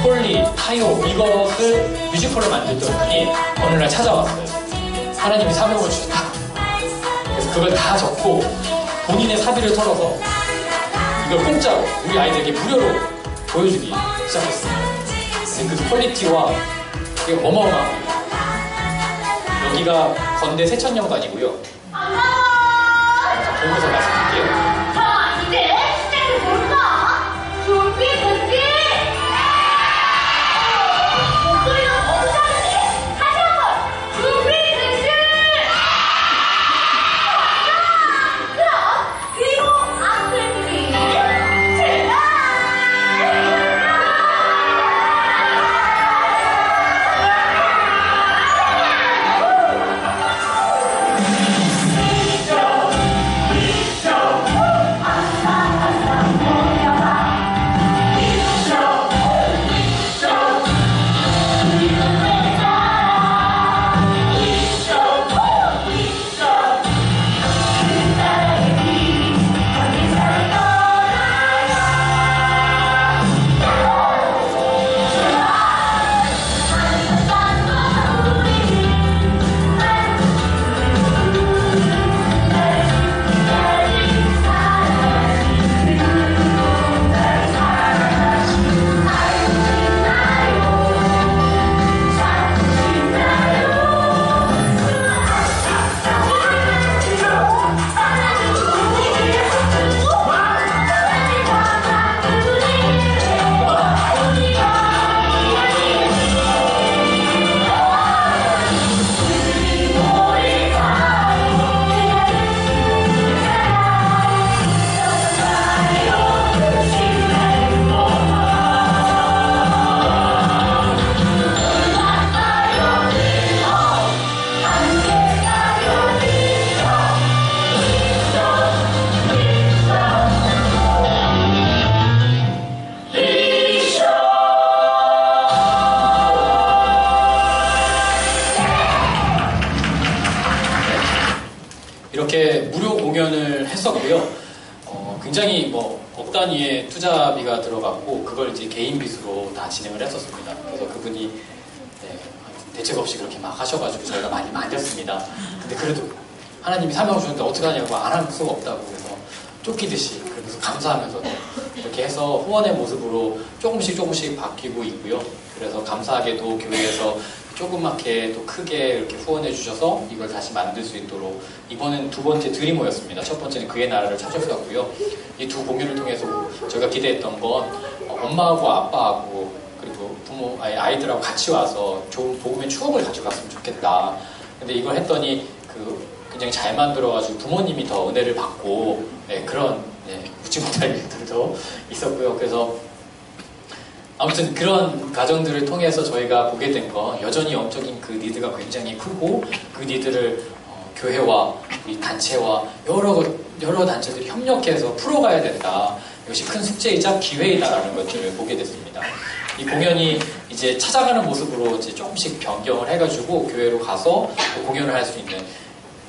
폴리, 타요 이것을 뮤지컬로 만들던 분이 어느 날 찾아왔어요. 하나님이 사명을 주셨다. 그래서 그걸 다 적고 본인의 사비를 털어서 이걸 공짜로 우리 아이들에게 무료로 보여주기 시작했어요. 그 퀄리티와 이게 어마어마합니다. 여기가 건대 세천년관이고요. 보면서 말씀드릴게요. 이제 시작해 볼까? 준비. 목소리가 너무 작은데? 다시 한번 준비. 그럼 그렇게 무료 공연을 했었고요. 굉장히 억 단위의 투자비가 들어갔고 그걸 이제 개인 빚으로 다 진행을 했었습니다. 그래서 그분이 대책 없이 그렇게 막 하셔가지고 저희가 많이 만졌습니다. 근데 그래도 하나님이 사명을 주는데 어떡하냐고 안 할 수가 없다고 그래서 쫓기듯이 그러면서 감사하면서도 이렇게 해서 후원의 모습으로 조금씩 바뀌고 있고요. 그래서 감사하게도 교회에서 조그맣게 또 크게 이렇게 후원해 주셔서 이걸 다시 만들 수 있도록 이번엔 두 번째 드리모였습니다. 첫 번째는 그의 나라를 찾았었고요. 이 두 공연을 통해서 저희가 기대했던 건 엄마하고 아빠하고 그리고 부모 아이들하고 같이 와서 좋은 복음의 추억을 가져갔으면 좋겠다. 근데 이걸 했더니 굉장히 잘 만들어가지고 부모님이 더 은혜를 받고 그런 묻지 못할 일들도 있었고요. 그래서 아무튼 그런 과정들을 통해서 저희가 보게 된 건 여전히 영적인 그 니드가 굉장히 크고 그 니드를 교회와 우리 단체와 여러 단체들이 협력해서 풀어가야 된다. 이것이 큰 숙제이자 기회이다라는 것들을 보게 됐습니다. 이 공연이 이제 찾아가는 모습으로 이제 조금씩 변경을 해가지고 교회로 가서 공연을 할 수 있는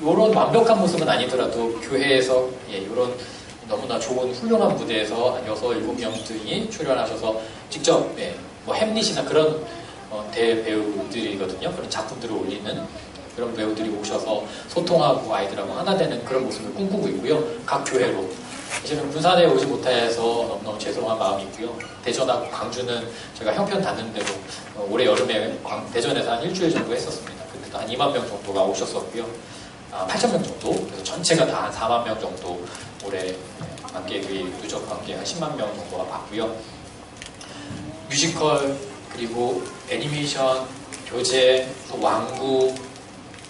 이런 완벽한 모습은 아니더라도 교회에서 이런 너무나 좋은 훌륭한 무대에서 한 6, 7명들이 출연하셔서 직접 뭐 햄릿이나 그런 대배우들이거든요. 그런 작품들을 올리는 그런 배우들이 오셔서 소통하고 아이들하고 하나 되는 그런 모습을 꿈꾸고 있고요. 각 교회로. 이제는 군산에 오지 못해서 너무너무 죄송한 마음이 있고요. 대전하고 광주는 제가 형편 닿는 대로 올해 여름에 대전에서 한 일주일 정도 했었습니다. 그때도 한 2만 명 정도가 오셨었고요. 8천 명 정도, 그래서 전체가 다 한 4만 명 정도 올해 관객이 누적 관객 한 10만 명 정도가 봤고요. 뮤지컬 그리고 애니메이션, 교재, 또 왕구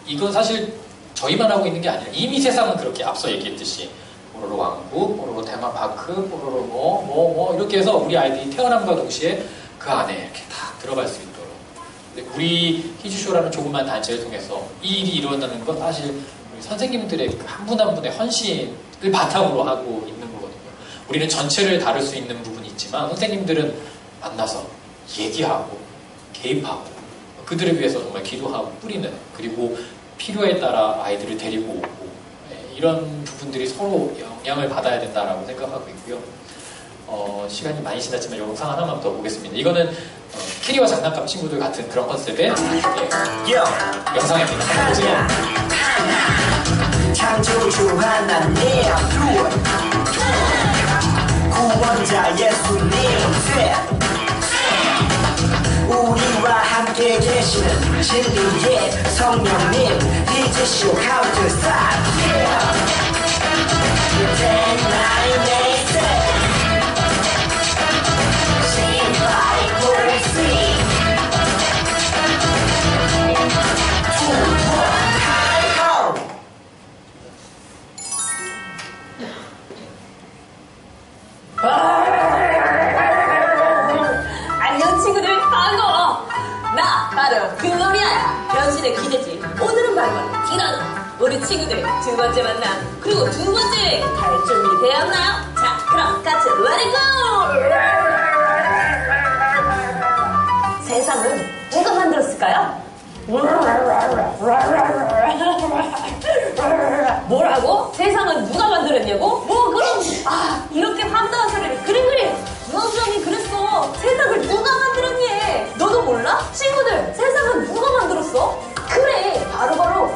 이건 사실 저희만 하고 있는 게 아니라 이미 세상은 그렇게 앞서 얘기했듯이 뽀로로 왕국, 뽀로로 테마파크, 뽀로로 뭐 이렇게 해서 우리 아이들이 태어남과 동시에 그 안에 이렇게 다 들어갈 수 있도록. 근데 우리 희주쇼라는 조그만 단체를 통해서 이 일이 일어나는 건 사실 우리 선생님들의 한 분 한 분의 헌신을 바탕으로 하고 있는 거거든요. 우리는 전체를 다룰 수 있는 부분이 있지만 선생님들은 만나서 얘기하고 개입하고 그들을 위해서 정말 기도하고 뿌리는 그리고 필요에 따라 아이들을 데리고 오고 이런 부분들이 서로 영향을 받아야 된다라고 생각하고 있고요. 시간이 많이 지났지만 영상 하나만 더 보겠습니다. 이거는 키리와 장난감 친구들 같은 그런 컨셉의 영상입니다. 한번 보세요. 창조주 하나님 구원자 예수님 우리와 함께 계시는 진리의 성령님 희주쇼 카운트 스탑 안녕 친구들 반가워. 나 바로 글로리아야. 변신의 기대지. 오늘은 바로 디나노. 우리 친구들 두 번째 만남 그리고 두 번째 여행 갈 준비 되었나요? 자 그럼 같이 렛츠고. 세상은 누가 만들었을까요? 뭐라고? 세상은 누가 만들었냐고? 뭐 그럼 이렇게 황당한 소리를 그림 누가 그랬어. 세상을 누가 만들었니? 너도 몰라? 친구들 세상은 누가 만들었어? 그래 바로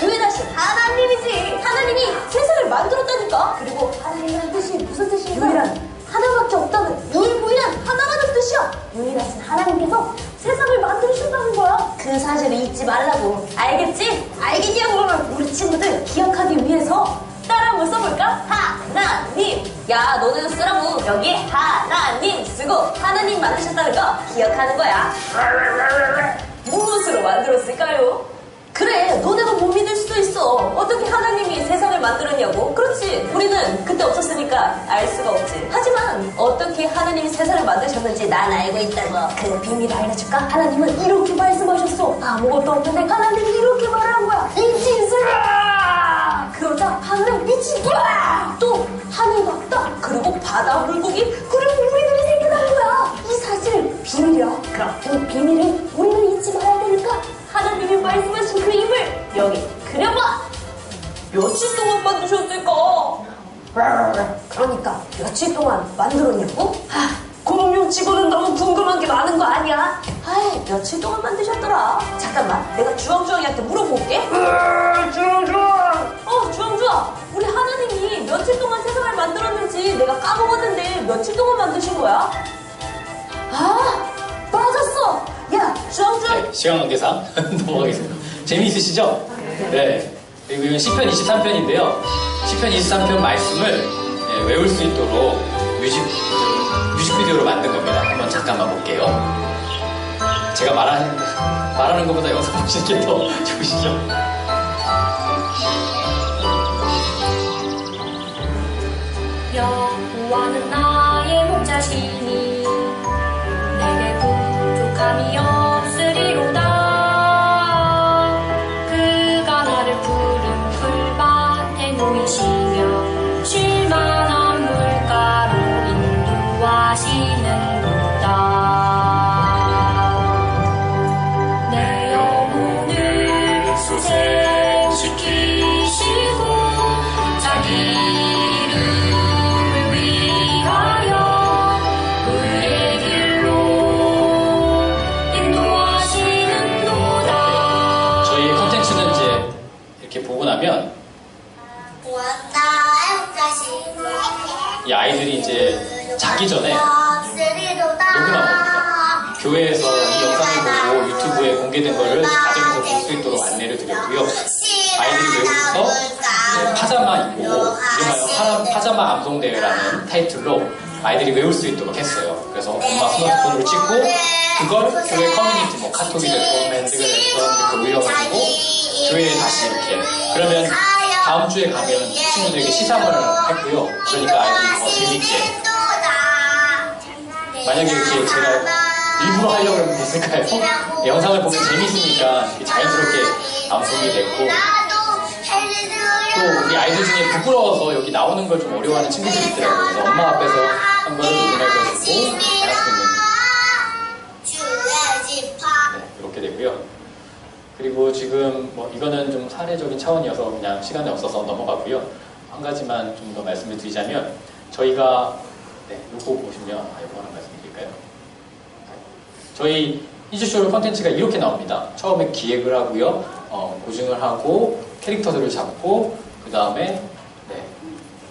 유일하신 하나님이지. 하나님이 세상을 만들었다니까. 그리고 하나님이란 뜻이 무슨 뜻인가? 유일한 하나밖에 없다는 유일무이한 하나라는 뜻이야. 유일하신 하나님께서 세상을 만드셨다는 거야. 그 사실을 잊지 말라고. 알겠지? 알겠냐고. 우리 친구들 기억하기 위해서 따라 한번 써볼까? 하나님. 야 너네도 쓰라고. 여기 하나님 쓰고 하나님 만드셨다는 거 기억하는 거야. 무엇으로 만들었을까요? 그래 너네가 못 믿을 수도 있어. 어떻게 하나님이 세상을 만들었냐고. 그렇지 우리는 그때 없었으니까 알 수가 없지. 하지만 어떻게 하나님이 세상을 만드셨는지 난 알고 있다고. 그 비밀을 알려줄까? 하나님은 이렇게 말씀하셨어. 아무것도 없는데 하나님이 이렇게 말하는 거야. 이짓을 그러자 하늘은 빛이 또 하늘 같다. 그리고 바다 물고기 그리고 우리들이 생겨난 거야. 이 사실 비밀이야. 그럼 이 비밀을 우리는 잊지 말아야 되니까 하나님이 말씀하신 그 힘을 여기 그려봐. 며칠 동안 만드셨을까? 그러니까 며칠 동안 만들었냐고? 공룡 치고는 너무 궁금한 게 많은 거 아니야? 아이, 며칠 동안 만드셨더라. 잠깐만, 내가 주황주황이한테 물어볼게. 주황주황! 주황주황! 우리 하나님이 며칠 동안 세상을 만들었는지 내가 까먹었는데 며칠 동안 만드신 거야? 맞았어! 야, 주황주황! 네, 시간 관계상 넘어가겠습니다. 재미있으시죠? 네. 그리고 이건 시편 23편인데요. 시편 23편 말씀을 외울 수 있도록 뮤직비디오로 만든 겁니다. 한번 잠깐만 볼게요. 제가 말하는 것보다 영상 보시는 게 더 좋으시죠? 여호와는 나의 목자시니 내게 부족함이 없으리로다. 그가 나를 푸른 풀밭에 놓이시며 쉴만한 물가로 인도하시는도다. 내 영혼을 소생시키시고 자기 이름을 위하여 의의 길로 인도하시는도다. 저희 컨텐츠는 이제 이렇게 보고 나면 이 아이들이 이제 자기 전에 녹음한 겁니다. 교회에서 이 영상을 보고 유튜브에 공개된 거를 가정에서 볼 수 있도록 안내를 드렸고요. 아이들이 외국에서 파자마 입고 이름하여 파자마 암송대회라는 타이틀로 아이들이 외울 수 있도록 했어요. 그래서 엄마 스마트폰으로 찍고 그걸 교회 커뮤니티, 뭐 카톡이 됐건 밴드가 됐건 이렇게 올려가지고 교회에 다시 이렇게 그러면 다음 주에 가면 친구들에게 시상을 했고요. 그러니까 아이들이 더 재밌게 만약에 이렇게 제가 일부러 하려고 하면 됐을까요? 영상을 보면 재밌으니까 자연스럽게 암송이 됐고 또 우리 아이들 중에 부끄러워서 여기 나오는 걸 좀 어려워하는 친구들이 있더라고요. 그래서 엄마 앞에서 한 거를 녹음해서 듣고 알았으면 이렇게 되고요. 그리고 지금 뭐 이거는 좀 사례적인 차원이어서 그냥 시간이 없어서 넘어가고요. 한 가지만 좀 더 말씀을 드리자면 저희가 요거 보시면 이거 하나 말씀드릴까요? 저희 이즈쇼 콘텐츠가 이렇게 나옵니다. 처음에 기획을 하고요. 고증을 하고 캐릭터들을 잡고 그 다음에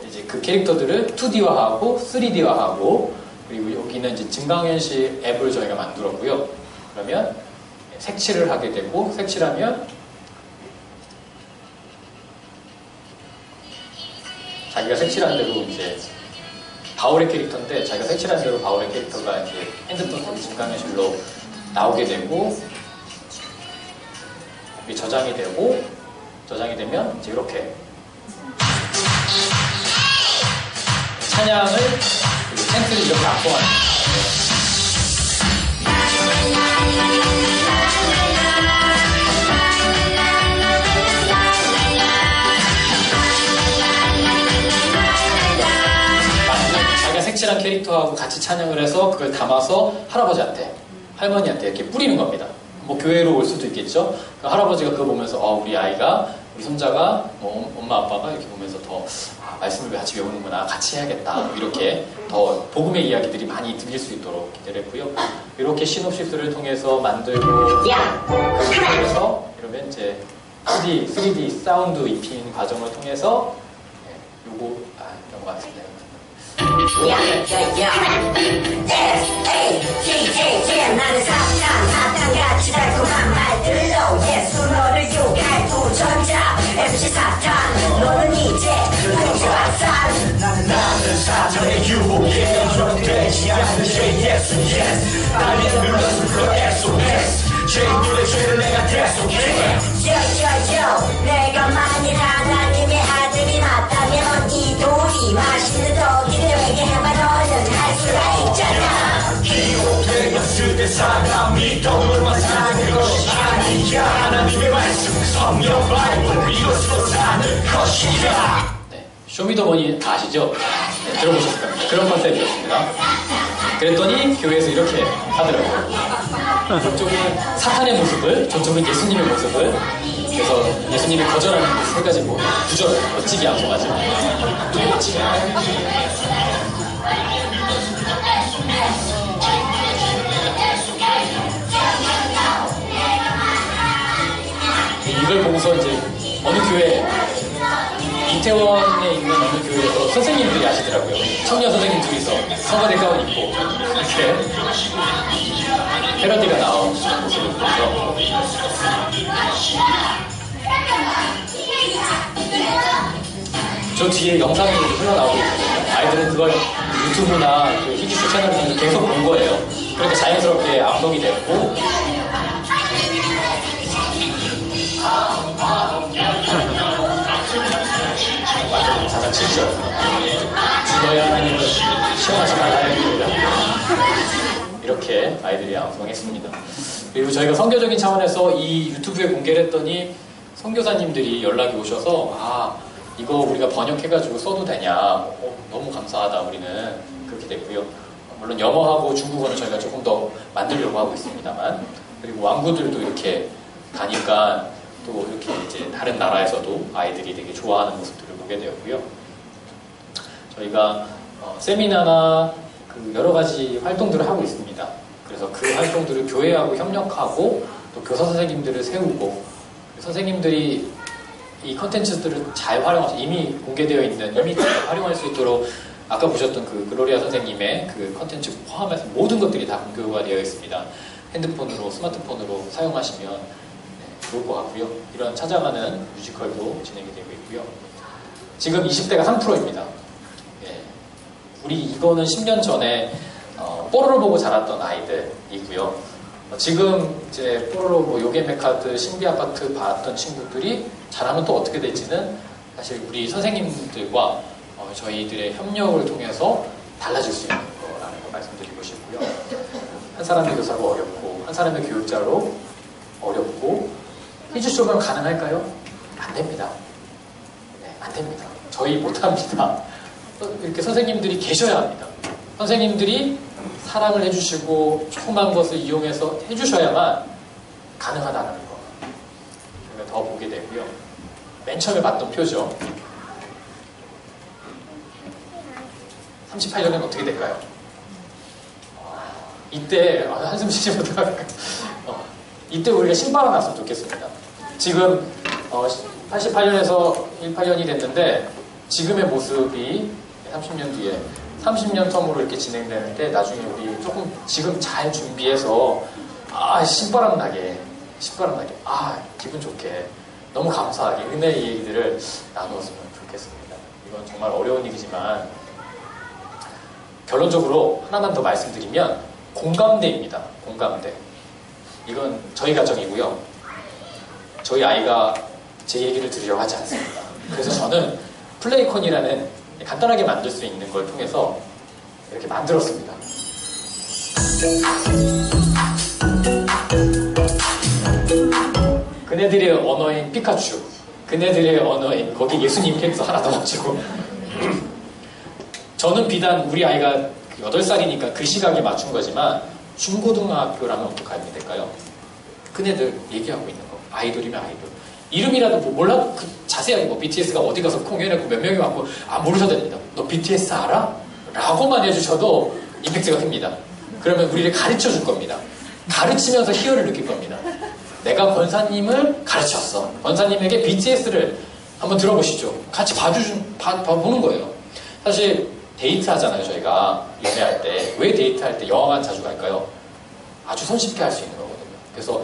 이제 그 캐릭터들을 2D화하고 3D화하고 그리고 여기는 이제 증강현실 앱을 저희가 만들었고요. 그러면 색칠을 하게 되고 색칠하면 자기가 색칠한 대로 이제 바울의 캐릭터인데 자기가 색칠한 대로 바울의 캐릭터가 이제 핸드폰 증강현실로 나오게 되고 저장이 되고 저장이 되면 이제 이렇게 찬양을 그리고 텐트를 이렇게 안고하는 자기가 색칠한 캐릭터하고 같이 찬양을 해서 그걸 담아서 할아버지한테 할머니한테 이렇게 뿌리는 겁니다. 뭐 교회로 올 수도 있겠죠. 그 할아버지가 그거 보면서 우리 아이가 우리 손자가 뭐 엄마 아빠가 이렇게 보면서 더 말씀을 같이 외우는구나 같이 해야겠다 뭐 이렇게 더 복음의 이야기들이 많이 들릴 수 있도록 기대를 했고요. 이렇게 시놉시스를 통해서 만들고 그래서 이러면 이제 3D 사운드 입힌 과정을 통해서 요거 넘어가겠습니다. 나는 사탄같이 달콤한 말들로 예수 너를 유혹할 도전자 MC 사탄 너는 이제 동시박산 나는 사탄의 유혹에 연결되지 않는 제 예수 yes 빨리 눌러서 불러 SOS 제 눈의 죄를 내가 대속해 내가 만일 하나님의 아들이 맞다면 이 돌이 맛있는 떡이 되게 해봐 너는 할 수가 있잖아 기록되었을 때 사람이 떡으로만 사는 것이 아니야 하나님의 말씀 성령 바이블 이것으로 사는 것이야. 쇼미더머니 아시죠? 네, 들어보셨을 겁니다. 그런 컨셉이었습니다. 그랬더니 교회에서 이렇게 하더라고요. 저쪽은 사탄의 모습을, 저쪽은 예수님의 모습을 그래서 예수님이 거절하는 그 세 가지 뭐 구절 멋지게 암송하죠. 멋지게. 이걸 보고서 이제 어느 교회, 이태원에 있는 어느 교회에서 선생님들이 아시더라고요. 청년 선생님 둘이서 성가대 가운 입고 이렇게 패러디가 나온 모습을 보면서 저 뒤에 영상이 흘러나오고 있거든요. 아이들은 그걸 유튜브나 그 히지쇼 채널을 통해서 계속 본 거예요. 그러니까 자연스럽게 암송이 됐고 완전 자산 7절 죽어야 하나님은 시험하지 말아야 합니다. 이렇게 아이들이 암송했습니다. 그리고 저희가 선교적인 차원에서 이 유튜브에 공개를 했더니 선교사님들이 연락이 오셔서 아 이거 우리가 번역해가지고 써도 되냐 너무 감사하다 우리는 그렇게 됐고요. 물론 영어하고 중국어는 저희가 조금 더 만들려고 하고 있습니다만 그리고 왕구들도 이렇게 가니까 또 이렇게 이제 다른 나라에서도 아이들이 되게 좋아하는 모습들을 보게 되었고요. 저희가 세미나나 그 여러 가지 활동들을 하고 있습니다. 그래서 그 활동들을 교회하고 협력하고 또 교사 선생님들을 세우고 선생님들이 이 컨텐츠들을 잘 활용해서 이미 공개되어 있는 이미 활용할 수 있도록 아까 보셨던 그 글로리아 선생님의 그 컨텐츠 포함해서 모든 것들이 다 공개가 되어 있습니다. 핸드폰으로 스마트폰으로 사용하시면 좋을 것 같고요. 이런 찾아가는 뮤지컬도 진행이 되고 있고요. 지금 20대가 3%입니다. 예. 우리 이거는 10년 전에 뽀로로 보고 자랐던 아이들이고요. 지금 이제 뽀로로 뭐 요괴메카드 신비아파트 봤던 친구들이 자라면 또 어떻게 될지는 사실 우리 선생님들과 저희들의 협력을 통해서 달라질 수 있는 거라는 거 말씀드리고 싶고요. 한 사람의 교사로 어렵고 한 사람의 교육자로 어렵고 히즈쇼면 가능할까요? 안 됩니다. 네, 안 됩니다. 저희 못합니다. 이렇게 선생님들이 계셔야 합니다. 선생님들이 사랑을 해주시고 조그만 것을 이용해서 해주셔야만 가능하다는 거. 저희가 더 보게 되고요. 맨 처음에 봤던 표죠. 38년은 어떻게 될까요? 이때 한숨 쉬지 못하니까 이때 우리가 신바람 났으면 좋겠습니다. 지금 88년에서 18년이 됐는데 지금의 모습이 30년 뒤에 30년 텀으로 이렇게 진행되는데 나중에 우리 조금 지금 잘 준비해서 신바람 나게 기분 좋게 너무 감사하게 은혜의 얘기들을 나누었으면 좋겠습니다. 이건 정말 어려운 일이지만 결론적으로 하나만 더 말씀드리면 공감대입니다. 공감대. 이건 저희 가정이고요. 저희 아이가 제 얘기를 들으려고 하지 않습니다. 그래서 저는 플레이콘이라는 간단하게 만들 수 있는 걸 통해서 이렇게 만들었습니다. 그네들의 언어인 피카츄, 그네들의 언어인 거기 예수님 캐릭터 하나 넣어가지고 저는 비단 우리 아이가 8살이니까 그 시각에 맞춘 거지만 중고등학교라면 어떻게 될까요? 그네들 얘기하고 있는 거. 아이돌이면 아이돌. 이름이라도 몰라도 자세하게 BTS가 어디 가서 공연했고 몇 명이 왔고 모르셔도 됩니다. 너 BTS 알아? 라고만 해주셔도 임팩트가 큽니다. 그러면 우리를 가르쳐 줄 겁니다. 가르치면서 희열을 느낄 겁니다. 내가 권사님을 가르쳤어. 권사님에게 BTS를 한번 들어보시죠. 같이 봐보는 거예요. 사실 데이트 하잖아요, 저희가. 연애할 때. 왜 데이트할 때 영화관 자주 갈까요? 아주 손쉽게 할 수 있는 거거든요. 그래서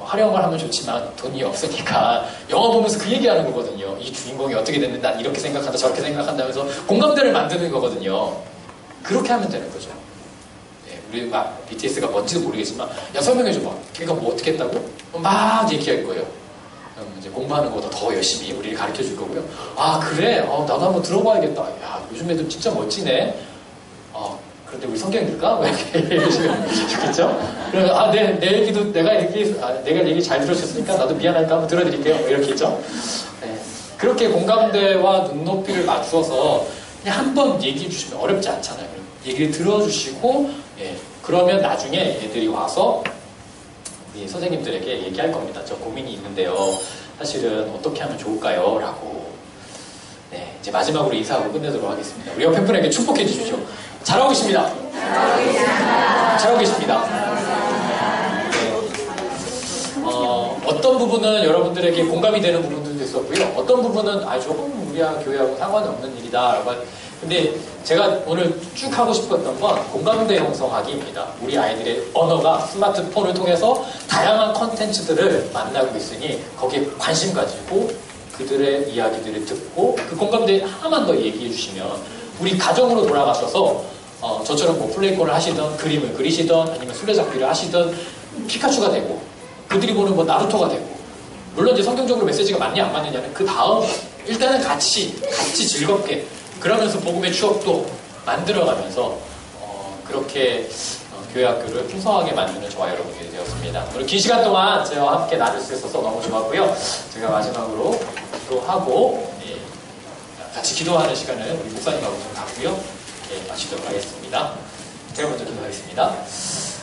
활용을 하면 좋지만 돈이 없으니까 영화 보면서 그 얘기하는 거거든요. 이 주인공이 어떻게 됐는데 난 이렇게 생각한다 저렇게 생각한다면서 공감대를 만드는 거거든요. 그렇게 하면 되는 거죠. 네, 우리 막 BTS가 뭔지도 모르겠지만 야 설명해줘봐. 걔가 뭐 어떻게 했다고? 막 얘기할 거예요. 그럼 이제 공부하는 것보다 더 열심히 우리를 가르쳐 줄 거고요. 아 그래? 나도 한번 들어봐야겠다. 야 요즘 애들 진짜 멋지네. 그런데 우리 성경 읽을까? 왜 이렇게 얘기해주시면 좋겠죠? 그러면, 내 얘기도 내가 얘기 잘 들으셨으니까 나도 미안하니까 한번 들어드릴게요. 이렇게 있죠? 네. 그렇게 공감대와 눈높이를 맞추어서 그냥 한번 얘기해 주시면 어렵지 않잖아요. 얘기를 들어주시고, 예. 그러면 나중에 애들이 와서 우리 선생님들에게 얘기할 겁니다. 저 고민이 있는데요. 사실은 어떻게 하면 좋을까요? 라고. 네, 이제 마지막으로 인사하고 끝내도록 하겠습니다. 우리 옆에 분에게 축복해 주십시오. 잘하고 계십니다. 잘하고 계십니다. 네. 어떤 부분은 여러분들에게 공감이 되는 부분들도 있었고요. 어떤 부분은 조금 우리와 교회하고 상관없는 일이다라고. 근데 제가 오늘 쭉 하고 싶었던 건 공감대 형성하기입니다. 우리 아이들의 언어가 스마트폰을 통해서 다양한 컨텐츠들을 만나고 있으니 거기에 관심 가지고 그들의 이야기들을 듣고 그 공감대 하나만 더 얘기해 주시면 우리 가정으로 돌아가셔서 저처럼 뭐 플레이콘을 하시던 그림을 그리시던 아니면 술래잡기를 하시던 피카츄가 되고 그들이 보는 뭐 나루토가 되고 물론 이제 성경적으로 메시지가 맞냐 안 맞느냐는 그 다음 일단은 같이 즐겁게 그러면서 복음의 추억도 만들어가면서 그렇게 교회 학교를 풍성하게 만드는 저와 여러분들이 되었습니다. 오늘 긴 시간 동안 저와 함께 나눌 수 있어서 너무 좋았고요. 제가 마지막으로 기도하고 같이 기도하는 시간을 우리 목사님하고 좀 갖고요. 마치도록 하겠습니다. 제가 먼저 기도하겠습니다.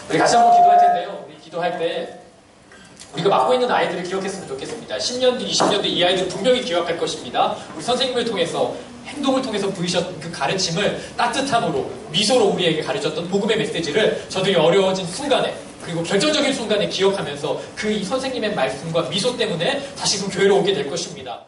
우리 같이 한번 기도할 텐데요. 우리 기도할 때 우리가 맡고 있는 아이들을 기억했으면 좋겠습니다. 10년 뒤, 20년 뒤 이 아이들은 분명히 기억할 것입니다. 우리 선생님을 통해서 행동을 통해서 보이셨던 그 가르침을 따뜻함으로 미소로 우리에게 가르쳤던 복음의 메시지를 저들이 어려워진 순간에 그리고 결정적인 순간에 기억하면서 그 이 선생님의 말씀과 미소 때문에 다시금 교회로 오게 될 것입니다.